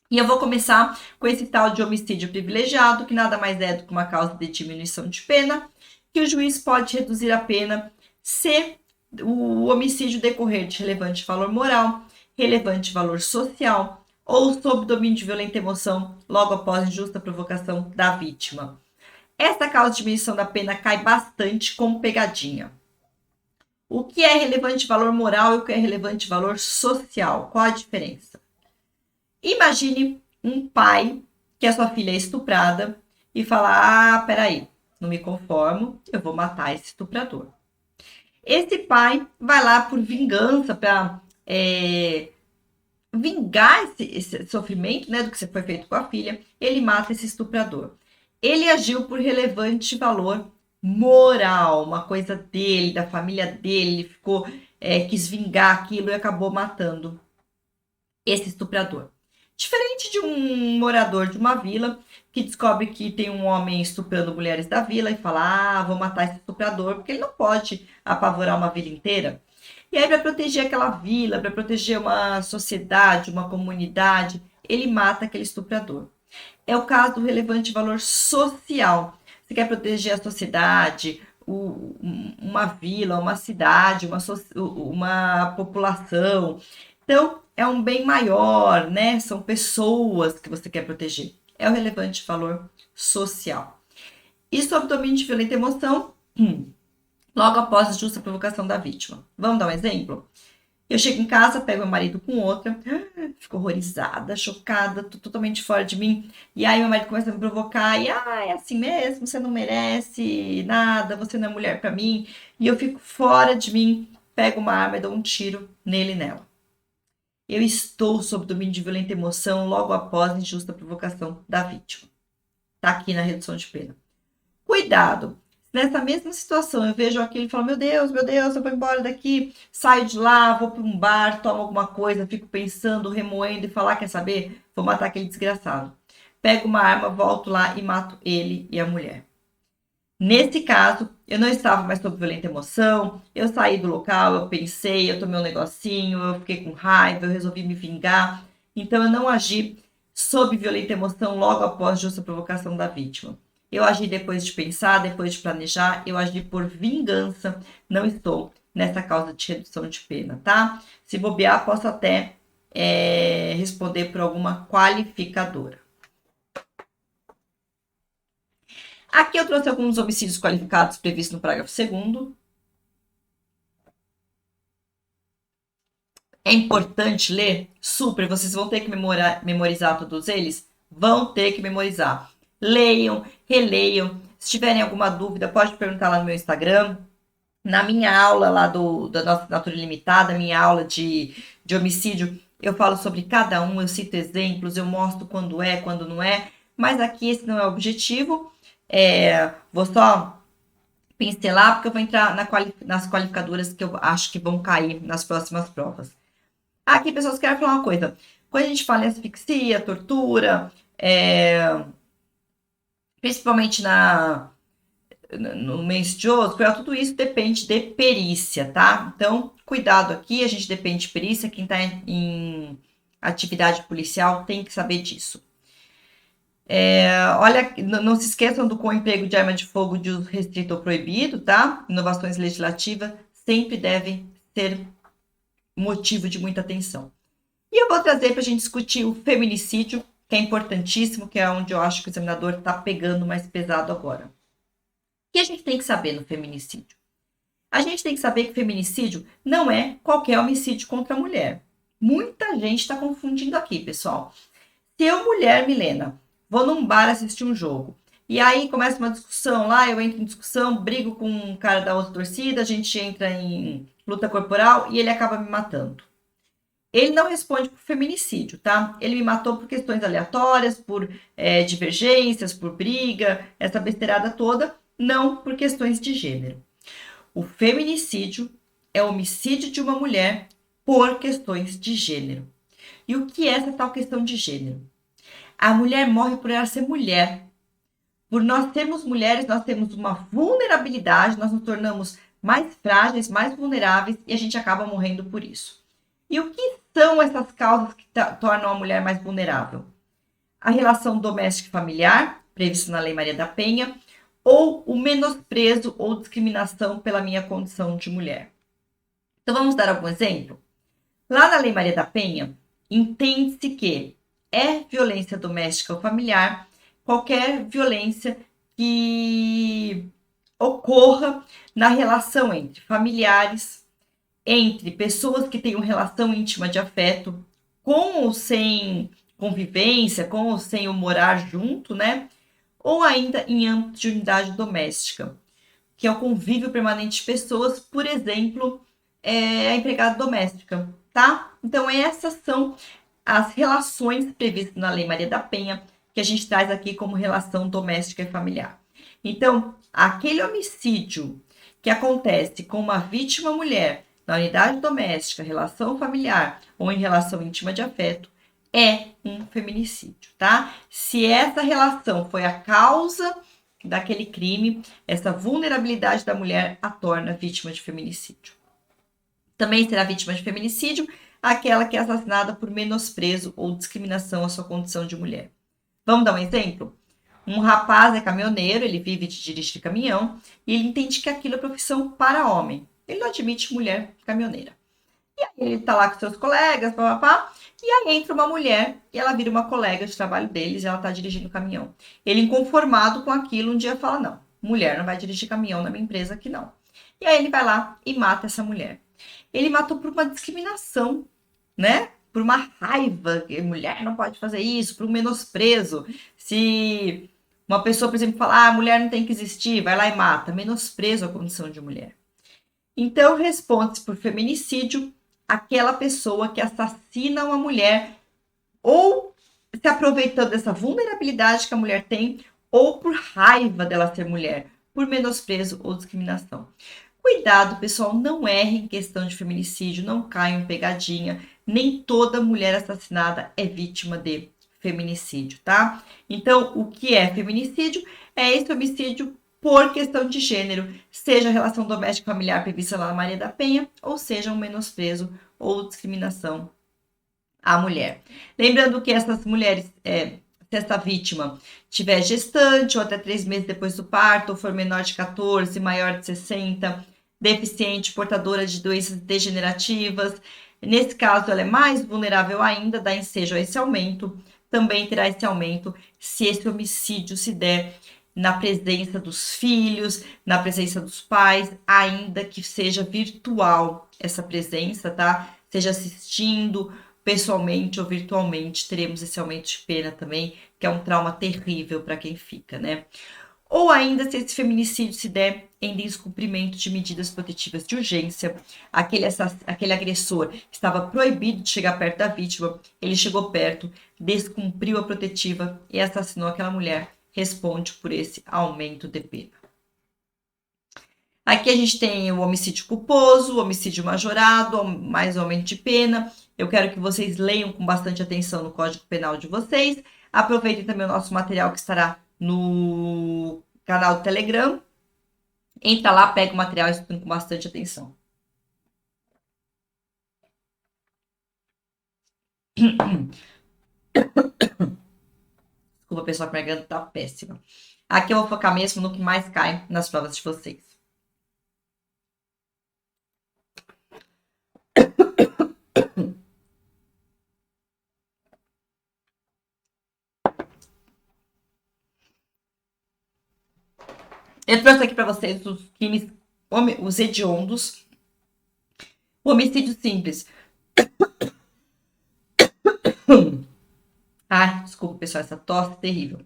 E eu vou começar com esse tal de homicídio privilegiado, que nada mais é do que uma causa de diminuição de pena, que o juiz pode reduzir a pena se o homicídio decorrer de relevante valor moral, relevante valor social, ou sob domínio de violenta emoção logo após injusta provocação da vítima. Essa causa de diminuição da pena cai bastante como pegadinha. O que é relevante valor moral e o que é relevante valor social? Qual a diferença? Imagine um pai que a sua filha é estuprada e fala, peraí, não me conformo, eu vou matar esse estuprador. Esse pai vai lá por vingança para vingar esse sofrimento, né, do que foi feito com a filha, ele mata esse estuprador. Ele agiu por relevante valor moral, uma coisa dele, da família dele, ele ficou, quis vingar aquilo e acabou matando esse estuprador. Diferente de um morador de uma vila que descobre que tem um homem estuprando mulheres da vila e fala, vou matar esse estuprador, porque ele não pode apavorar uma vila inteira. E aí, para proteger aquela vila, para proteger uma sociedade, uma comunidade, ele mata aquele estuprador. É o caso do relevante valor social. Você quer proteger a sociedade, uma vila, uma cidade, uma população. Então, é um bem maior, né? São pessoas que você quer proteger. É o relevante valor social. E sob domínio de violenta emoção, logo após a justa provocação da vítima. Vamos dar um exemplo? Eu chego em casa, pego meu marido com outra, fico horrorizada, chocada, tô totalmente fora de mim. E aí meu marido começa a me provocar, e é assim mesmo, você não merece nada, você não é mulher pra mim. E eu fico fora de mim, pego uma arma e dou um tiro nele e nela. Eu estou sob domínio de violenta emoção logo após a injusta provocação da vítima. Tá aqui na redução de pena. Cuidado! Nessa mesma situação, eu vejo aquilo e falo, meu Deus, eu vou embora daqui, saio de lá, vou para um bar, tomo alguma coisa, fico pensando, remoendo e falar, quer saber? Vou matar aquele desgraçado. Pego uma arma, volto lá e mato ele e a mulher. Nesse caso, eu não estava mais sob violenta emoção, eu saí do local, eu pensei, eu tomei um negocinho, eu fiquei com raiva, eu resolvi me vingar. Então, eu não agi sob violenta emoção logo após justa provocação da vítima. Eu agi depois de pensar, depois de planejar, eu agi por vingança, não estou nessa causa de redução de pena, tá? Se bobear, posso até responder por alguma qualificadora. Aqui eu trouxe alguns homicídios qualificados previstos no parágrafo 2º. É importante ler? Super, vocês vão ter que memorizar todos eles? Vão ter que memorizar. Leiam, releiam. Se tiverem alguma dúvida, pode perguntar lá no meu Instagram. Na minha aula lá da nossa Natura Ilimitada, minha aula de homicídio, eu falo sobre cada um, eu cito exemplos, eu mostro quando é, quando não é. Mas aqui esse não é o objetivo. Vou só pincelar, porque eu vou entrar nas qualificadoras que eu acho que vão cair nas próximas provas. Aqui, pessoas, quero falar uma coisa. Quando a gente fala em asfixia, tortura, principalmente no meio insidioso, tudo isso depende de perícia, tá? Então, cuidado aqui, a gente depende de perícia. Quem tá em atividade policial tem que saber disso. Olha, não se esqueçam do emprego de arma de fogo de uso restrito ou proibido, tá? Inovações legislativas sempre devem ser motivo de muita atenção. E eu vou trazer para a gente discutir o feminicídio, que é importantíssimo, que é onde eu acho que o examinador está pegando mais pesado agora. O que a gente tem que saber no feminicídio? A gente tem que saber que feminicídio não é qualquer homicídio contra a mulher. Muita gente está confundindo aqui, pessoal. Se eu, mulher, Milena, vou num bar assistir um jogo, e aí começa uma discussão lá, eu entro em discussão, brigo com um cara da outra torcida, a gente entra em luta corporal e ele acaba me matando. Ele não responde por feminicídio, tá? Ele me matou por questões aleatórias, por divergências, por briga, essa besteirada toda, não por questões de gênero. O feminicídio é o homicídio de uma mulher por questões de gênero. E o que é essa tal questão de gênero? A mulher morre por ela ser mulher. Por nós sermos mulheres, nós temos uma vulnerabilidade, nós nos tornamos mais frágeis, mais vulneráveis e a gente acaba morrendo por isso. E o que são essas causas que tornam a mulher mais vulnerável? A relação doméstica e familiar, prevista na Lei Maria da Penha, ou o menosprezo ou discriminação pela minha condição de mulher. Então vamos dar algum exemplo? Lá na Lei Maria da Penha, entende-se que é violência doméstica ou familiar qualquer violência que ocorra na relação entre familiares, entre pessoas que tenham relação íntima de afeto, com ou sem convivência, com ou sem o morar junto, né? Ou ainda em âmbito de unidade doméstica, que é o convívio permanente de pessoas, por exemplo, a empregada doméstica, tá? Então, essas são as relações previstas na Lei Maria da Penha, que a gente traz aqui como relação doméstica e familiar. Então, aquele homicídio que acontece com uma vítima mulher na unidade doméstica, relação familiar ou em relação íntima de afeto, é um feminicídio, tá? Se essa relação foi a causa daquele crime, essa vulnerabilidade da mulher a torna vítima de feminicídio. Também será vítima de feminicídio aquela que é assassinada por menosprezo ou discriminação à sua condição de mulher. Vamos dar um exemplo? Um rapaz é caminhoneiro, ele vive de dirigir caminhão e ele entende que aquilo é profissão para homem. Ele não admite mulher caminhoneira. E aí ele tá lá com seus colegas, papapá, e aí entra uma mulher e ela vira uma colega de trabalho deles e ela tá dirigindo o caminhão. Ele, inconformado com aquilo, um dia fala, não, mulher não vai dirigir caminhão na minha empresa aqui não. E aí ele vai lá e mata essa mulher. Ele matou por uma discriminação, né? Por uma raiva, que mulher não pode fazer isso, por um menosprezo. Se uma pessoa, por exemplo, fala, mulher não tem que existir, vai lá e mata, menosprezo a condição de mulher. Então, responde-se por feminicídio aquela pessoa que assassina uma mulher ou se aproveitando dessa vulnerabilidade que a mulher tem ou por raiva dela ser mulher, por menosprezo ou discriminação. Cuidado, pessoal, não erre em questão de feminicídio, não caiam em pegadinha. Nem toda mulher assassinada é vítima de feminicídio, tá? Então, o que é feminicídio? É esse homicídio por questão de gênero, seja relação doméstica familiar prevista lá na Maria da Penha, ou seja, um menosprezo ou discriminação à mulher. Lembrando que essas mulheres, se essa vítima tiver gestante ou até 3 meses depois do parto, ou for menor de 14, maior de 60, deficiente, portadora de doenças degenerativas, nesse caso ela é mais vulnerável ainda, dá ensejo a esse aumento, também terá esse aumento se esse homicídio se der na presença dos filhos, na presença dos pais, ainda que seja virtual essa presença, tá? Seja assistindo pessoalmente ou virtualmente, teremos esse aumento de pena também, que é um trauma terrível para quem fica, né? Ou ainda se esse feminicídio se der em descumprimento de medidas protetivas de urgência, aquele agressor estava proibido de chegar perto da vítima, ele chegou perto, descumpriu a protetiva e assassinou aquela mulher, responde por esse aumento de pena. Aqui a gente tem o homicídio culposo, o homicídio majorado, mais aumento de pena. Eu quero que vocês leiam com bastante atenção no Código Penal de vocês. Aproveitem também o nosso material que estará no canal do Telegram. Entra lá, pega o material e estuda com bastante atenção. Desculpa, pessoal, que minha garganta tá péssima. Aqui eu vou focar mesmo no que mais cai nas provas de vocês. Eu trouxe aqui para vocês os crimes, os hediondos, o homicídio simples. Ai, desculpa, pessoal, essa tosse é terrível.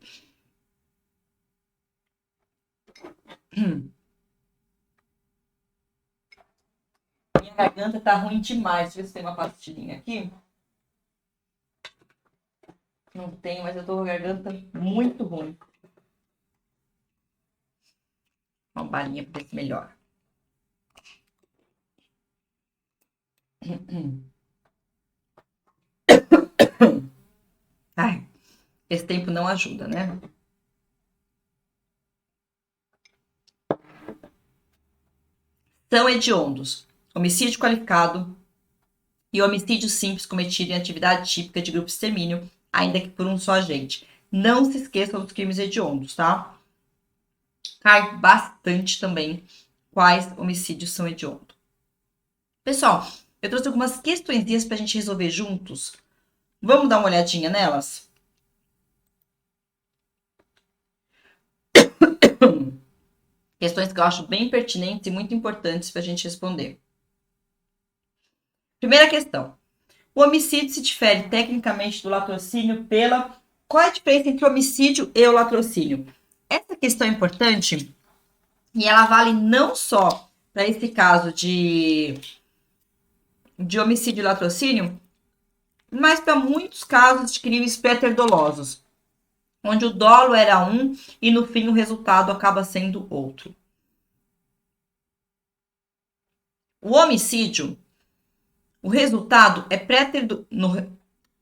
Minha garganta tá ruim demais. Deixa eu ver se tem uma pastilhinha aqui. Não tem, mas eu tô com a garganta muito ruim. Uma balinha para ver se melhora. Ai, esse tempo não ajuda, né? São hediondos: homicídio qualificado e homicídio simples cometido em atividade típica de grupo de extermínio, ainda que por um só agente. Não se esqueçam dos crimes hediondos, tá? Cai bastante também quais homicídios são hediondos. Pessoal, eu trouxe algumas questõezinhas pra gente resolver juntos Vamos dar uma olhadinha nelas? Questões que eu acho bem pertinentes e muito importantes para a gente responder. Primeira questão. O homicídio se difere tecnicamente do latrocínio pela... Qual é a diferença entre o homicídio e o latrocínio? Essa questão é importante e ela vale não só para esse caso de homicídio e latrocínio, mas para muitos casos de crimes preterdolosos, onde o dolo era um e no fim o resultado acaba sendo outro. O homicídio, o resultado é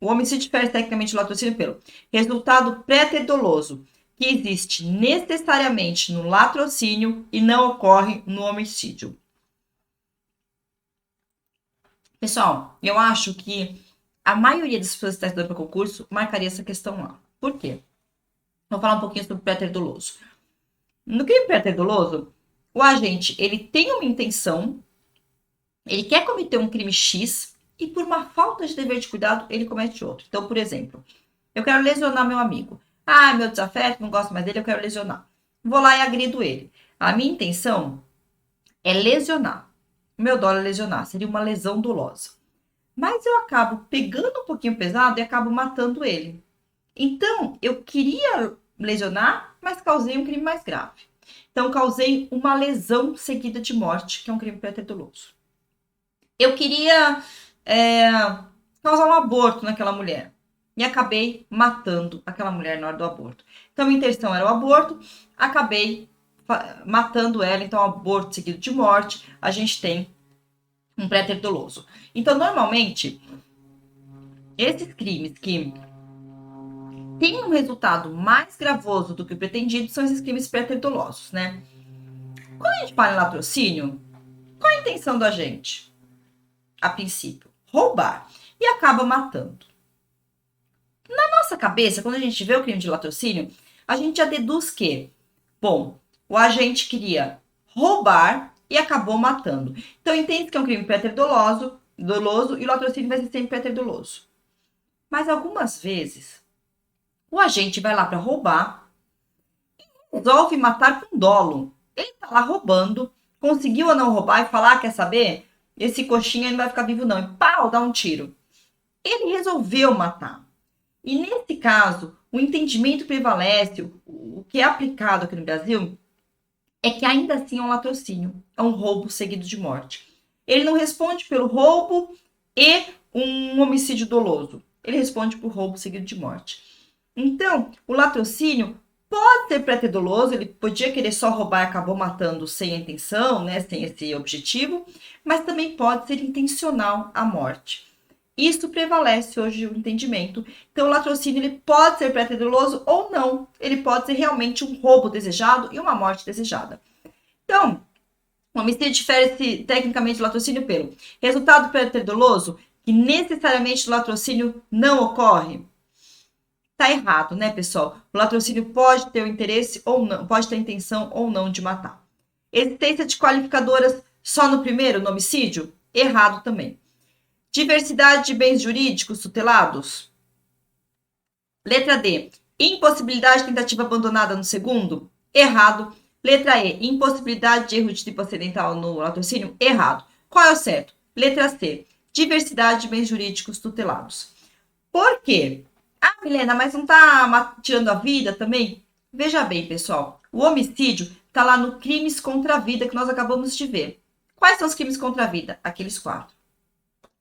o homicídio difere tecnicamente do latrocínio pelo resultado preterdoloso, que existe necessariamente no latrocínio e não ocorre no homicídio. Pessoal, eu acho que a maioria das pessoas que estão estudando para concurso marcaria essa questão lá. Por quê? Vou falar um pouquinho sobre o preterdoloso. No crime preterdoloso, o agente ele tem uma intenção, ele quer cometer um crime X e por uma falta de dever de cuidado ele comete outro. Então, por exemplo, eu quero lesionar meu amigo. Ah, meu desafeto, não gosto mais dele, eu quero lesionar. Vou lá e agrido ele. A minha intenção é lesionar. O meu dolo é lesionar, seria uma lesão dolosa. Mas eu acabo pegando um pouquinho pesado e acabo matando ele. Então, eu queria lesionar, mas causei um crime mais grave. Então, causei uma lesão seguida de morte, que é um crime preterdoloso. Eu queria causar um aborto naquela mulher e acabei matando aquela mulher na hora do aborto. Então, minha intenção era o aborto, acabei matando ela, então aborto seguido de morte, a gente tem um preterdoloso. Então, normalmente, esses crimes que têm um resultado mais gravoso do que o pretendido são esses crimes preterdolosos, né? Quando a gente fala em latrocínio, qual é a intenção do agente? A princípio, roubar. E acaba matando. Na nossa cabeça, quando a gente vê o crime de latrocínio, a gente já deduz que, bom, o agente queria roubar e acabou matando. Então, entende que é um crime preterdoloso e o latrocínio vai ser sempre preterdoloso. Mas algumas vezes, o agente vai lá para roubar e resolve matar com dolo. Ele tá lá roubando, conseguiu ou não roubar e falar, quer saber? Esse coxinha não vai ficar vivo não. E pau, dá um tiro. Ele resolveu matar. E nesse caso, o entendimento prevalece, o que é aplicado aqui no Brasil, é que ainda assim é um latrocínio, é um roubo seguido de morte. Ele não responde pelo roubo e um homicídio doloso. Ele responde por roubo seguido de morte. Então, o latrocínio pode ser preterdoloso, ele podia querer só roubar e acabou matando sem a intenção, né, sem esse objetivo, mas também pode ser intencional a morte. Isso prevalece hoje o entendimento. Então, o latrocínio ele pode ser preterdoloso ou não. Ele pode ser realmente um roubo desejado e uma morte desejada. Então, o homicídio difere-se tecnicamente do latrocínio pelo resultado preterdoloso, que necessariamente o latrocínio não ocorre. Tá errado, né, pessoal? O latrocínio pode ter o interesse ou não, pode ter a intenção ou não de matar. Existência de qualificadoras só no primeiro, no homicídio? Errado também. Diversidade de bens jurídicos tutelados? Letra D. Impossibilidade de tentativa abandonada no segundo? Errado. Letra E. Impossibilidade de erro de tipo acidental no latrocínio? Errado. Qual é o certo? Letra C. Diversidade de bens jurídicos tutelados. Por quê? Ah, Milena, mas não tá tirando a vida também? Veja bem, pessoal. O homicídio tá lá no crimes contra a vida que nós acabamos de ver. Quais são os crimes contra a vida? Aqueles 4.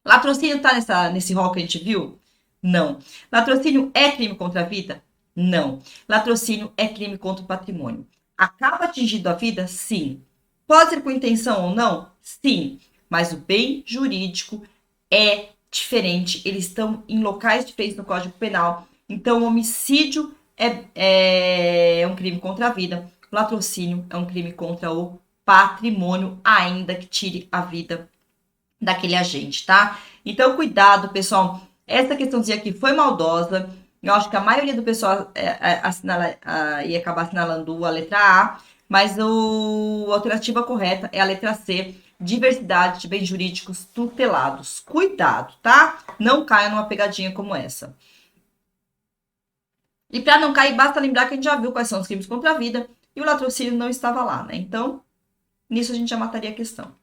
Latrocínio tá nesse rol que a gente viu? Não. Latrocínio é crime contra a vida? Não. Latrocínio é crime contra o patrimônio. Acaba atingindo a vida? Sim. Pode ser com intenção ou não? Sim. Mas o bem jurídico é diferente. Eles estão em locais diferentes no Código Penal. Então, o homicídio é um crime contra a vida. O latrocínio é um crime contra o patrimônio, ainda que tire a vida daquele agente, tá? Então, cuidado, pessoal. Essa questãozinha aqui foi maldosa. Eu acho que a maioria do pessoal ia acabar assinalando a letra A, mas a alternativa correta é a letra C. diversidade de bens jurídicos tutelados. Cuidado, tá? Não caia numa pegadinha como essa. E para não cair, basta lembrar que a gente já viu quais são os crimes contra a vida e o latrocínio não estava lá, né? Então, nisso a gente já mataria a questão.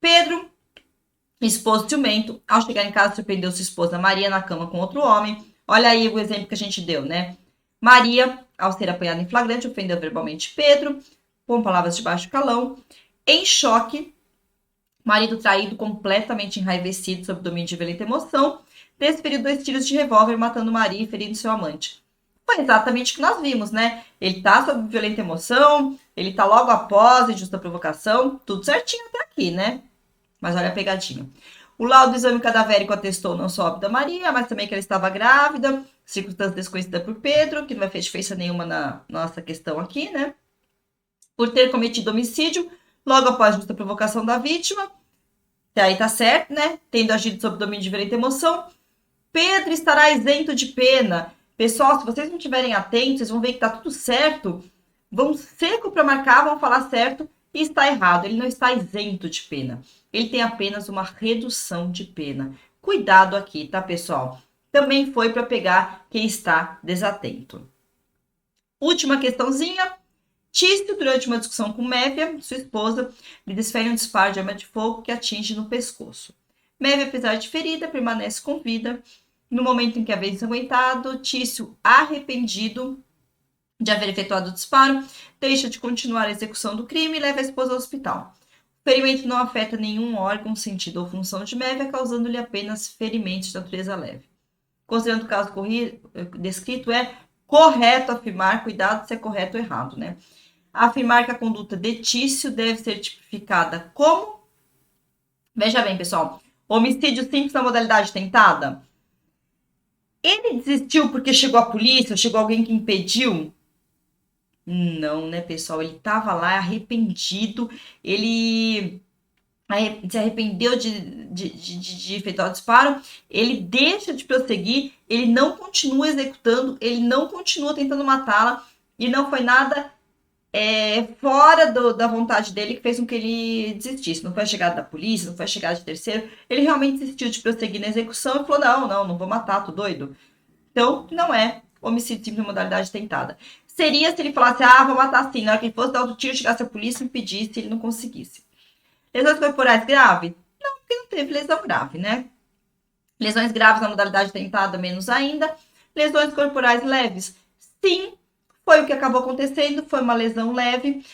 Pedro, esposo ciumento, ao chegar em casa, surpreendeu sua esposa Maria na cama com outro homem. Olha aí o exemplo que a gente deu, né? Maria, ao ser apanhada em flagrante, ofendeu verbalmente Pedro, com palavras de baixo calão. Em choque, marido traído, completamente enraivecido, sob domínio de violenta emoção, desferiu 2 tiros de revólver, matando Maria e ferindo seu amante. Foi exatamente o que nós vimos, né? Ele tá sob violenta emoção, ele tá logo após injusta provocação, tudo certinho até aqui, né? Mas olha a pegadinha. O laudo do exame cadavérico atestou não só o óbito da Maria, mas também que ela estava grávida, circunstância desconhecida por Pedro, que não vai ter diferença nenhuma na nossa questão aqui, né? Por ter cometido homicídio, logo após a justa provocação da vítima, e aí tá certo, né? Tendo agido sob domínio de violenta emoção, Pedro estará isento de pena. Pessoal, se vocês não estiverem atentos, vocês vão ver que tá tudo certo. Vão seco para marcar, vão falar certo e está errado. Ele não está isento de pena. Ele tem apenas uma redução de pena. Cuidado aqui, tá, pessoal? Também foi para pegar quem está desatento. Última questãozinha. Tício, durante uma discussão com Mévia, sua esposa, lhe desfere um disparo de arma de fogo que atinge no pescoço. Mévia, apesar de ferida, permanece com vida. No momento em que havia ensanguentado, Tício, arrependido de haver efetuado o disparo, deixa de continuar a execução do crime e leva a esposa ao hospital. O ferimento não afeta nenhum órgão, sentido ou função de Mévia, causando-lhe apenas ferimentos de natureza leve. Considerando o caso descrito, é correto afirmar, cuidado se é correto ou errado, né? Afirmar que a conduta de Tício deve ser tipificada como... Veja bem, pessoal, homicídio simples na modalidade tentada. Ele desistiu porque chegou a polícia, chegou alguém que impediu? Não, né, pessoal? Ele estava lá arrependido, ele se arrependeu de efetuar o disparo, ele deixa de prosseguir, ele não continua executando, ele não continua tentando matá-la, e não foi nada fora da vontade dele que fez com que ele desistisse. Não foi a chegada da polícia, não foi a chegada de terceiro, ele realmente desistiu de prosseguir na execução e falou, não vou matar, tô doido. Então, não é homicídio simples na modalidade tentada. Seria se ele falasse, vou matar sim, na hora que ele fosse dar outro tiro, chegasse a polícia e impedisse, ele não conseguisse. Lesões corporais graves? Não, porque não teve lesão grave, né? Lesões graves na modalidade tentada, menos ainda. Lesões corporais leves? Sim, foi o que acabou acontecendo, foi uma lesão leve.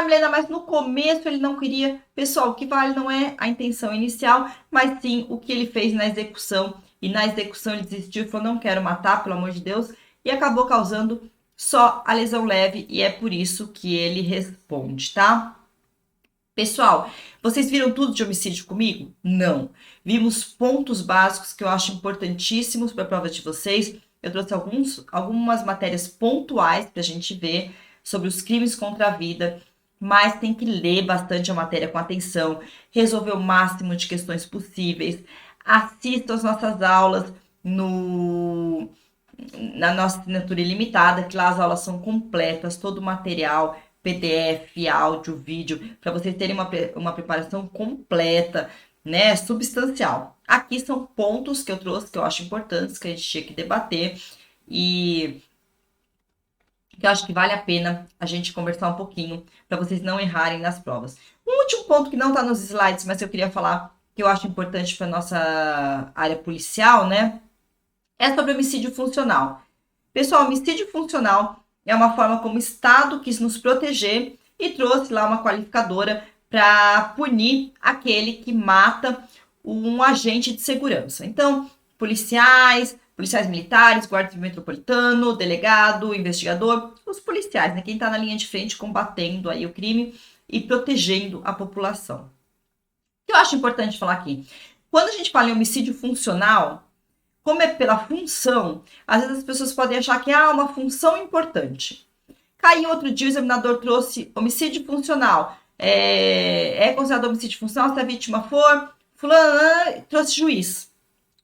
Milena, mas no começo ele não queria. Pessoal, o que vale não é a intenção inicial, mas sim o que ele fez na execução. E na execução ele desistiu e falou, não quero matar, pelo amor de Deus. E acabou causando só a lesão leve e é por isso que ele responde, tá? Pessoal, vocês viram tudo de homicídio comigo? Não. Vimos pontos básicos que eu acho importantíssimos para a prova de vocês. Eu trouxe algumas matérias pontuais para a gente ver sobre os crimes contra a vida, mas tem que ler bastante a matéria com atenção, resolver o máximo de questões possíveis, assista às nossas aulas na nossa assinatura ilimitada, que lá as aulas são completas, todo o material, PDF, áudio, vídeo, para vocês terem uma preparação completa, né, substancial. Aqui são pontos que eu trouxe, que eu acho importantes, que a gente tinha que debater e que eu acho que vale a pena a gente conversar um pouquinho, para vocês não errarem nas provas. Um último ponto que não está nos slides, mas eu queria falar, que eu acho importante para nossa área policial, né, é sobre homicídio funcional. Pessoal, homicídio funcional é uma forma como o Estado quis nos proteger e trouxe lá uma qualificadora para punir aquele que mata um agente de segurança. Então, policiais militares, guarda civil metropolitano, delegado, investigador, os policiais, né? Quem está na linha de frente combatendo aí o crime e protegendo a população. O que eu acho importante falar aqui? Quando a gente fala em homicídio funcional, como é pela função, às vezes as pessoas podem achar que é uma função importante. Caiu outro dia, o examinador trouxe homicídio funcional. É considerado homicídio funcional se a vítima for fulano, trouxe juiz.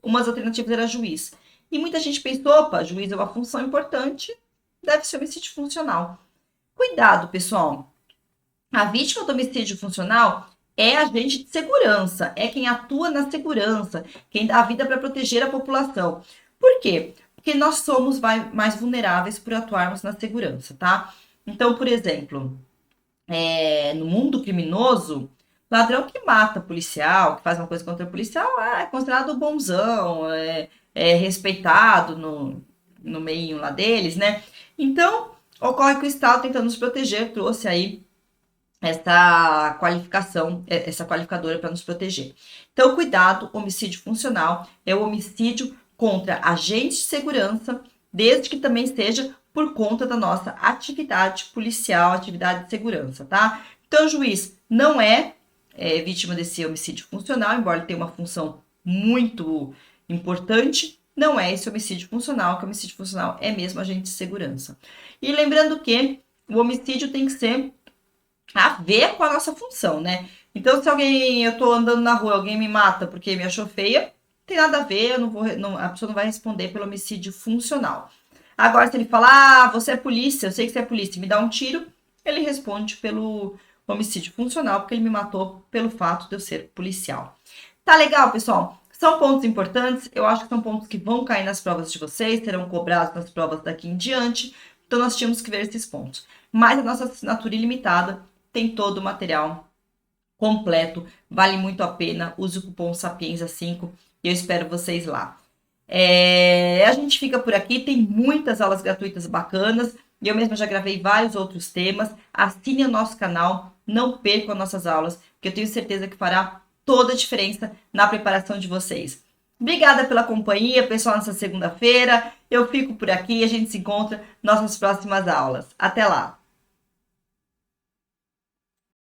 Umas alternativas era juiz. E muita gente pensou, opa, juiz é uma função importante, deve ser homicídio funcional. Cuidado, pessoal. A vítima do homicídio funcional é agente de segurança, é quem atua na segurança, quem dá a vida para proteger a população. Por quê? Porque nós somos mais vulneráveis por atuarmos na segurança, tá? Então, por exemplo, no mundo criminoso, ladrão que mata policial, que faz uma coisa contra o policial, é considerado bonzão, é respeitado no meio lá deles, né? Então, ocorre que o Estado, tentando nos proteger, trouxe aí essa qualificação, essa qualificadora para nos proteger. Então, cuidado, homicídio funcional é o homicídio contra agentes de segurança, desde que também seja por conta da nossa atividade policial, atividade de segurança, tá? Então, o juiz não é vítima desse homicídio funcional, embora ele tenha uma função muito importante, não é esse homicídio funcional, que o homicídio funcional é mesmo agente de segurança. E lembrando que o homicídio tem que ser a ver com a nossa função, né? Então, se eu tô andando na rua, alguém me mata porque me achou feia, não tem nada a ver, a pessoa não vai responder pelo homicídio funcional. Agora, se ele falar, você é polícia, eu sei que você é polícia, me dá um tiro, ele responde pelo homicídio funcional, porque ele me matou pelo fato de eu ser policial. Tá legal, pessoal? São pontos importantes, eu acho que são pontos que vão cair nas provas de vocês, serão cobrados nas provas daqui em diante, então nós tínhamos que ver esses pontos. Mas a nossa assinatura ilimitada tem todo o material completo, vale muito a pena, use o cupom SAPIENZA5 e eu espero vocês lá. A gente fica por aqui, tem muitas aulas gratuitas bacanas, e eu mesma já gravei vários outros temas. Assine o nosso canal, não percam as nossas aulas, que eu tenho certeza que fará toda a diferença na preparação de vocês. Obrigada pela companhia, pessoal, nessa segunda-feira. Eu fico por aqui e a gente se encontra nas nossas próximas aulas. Até lá!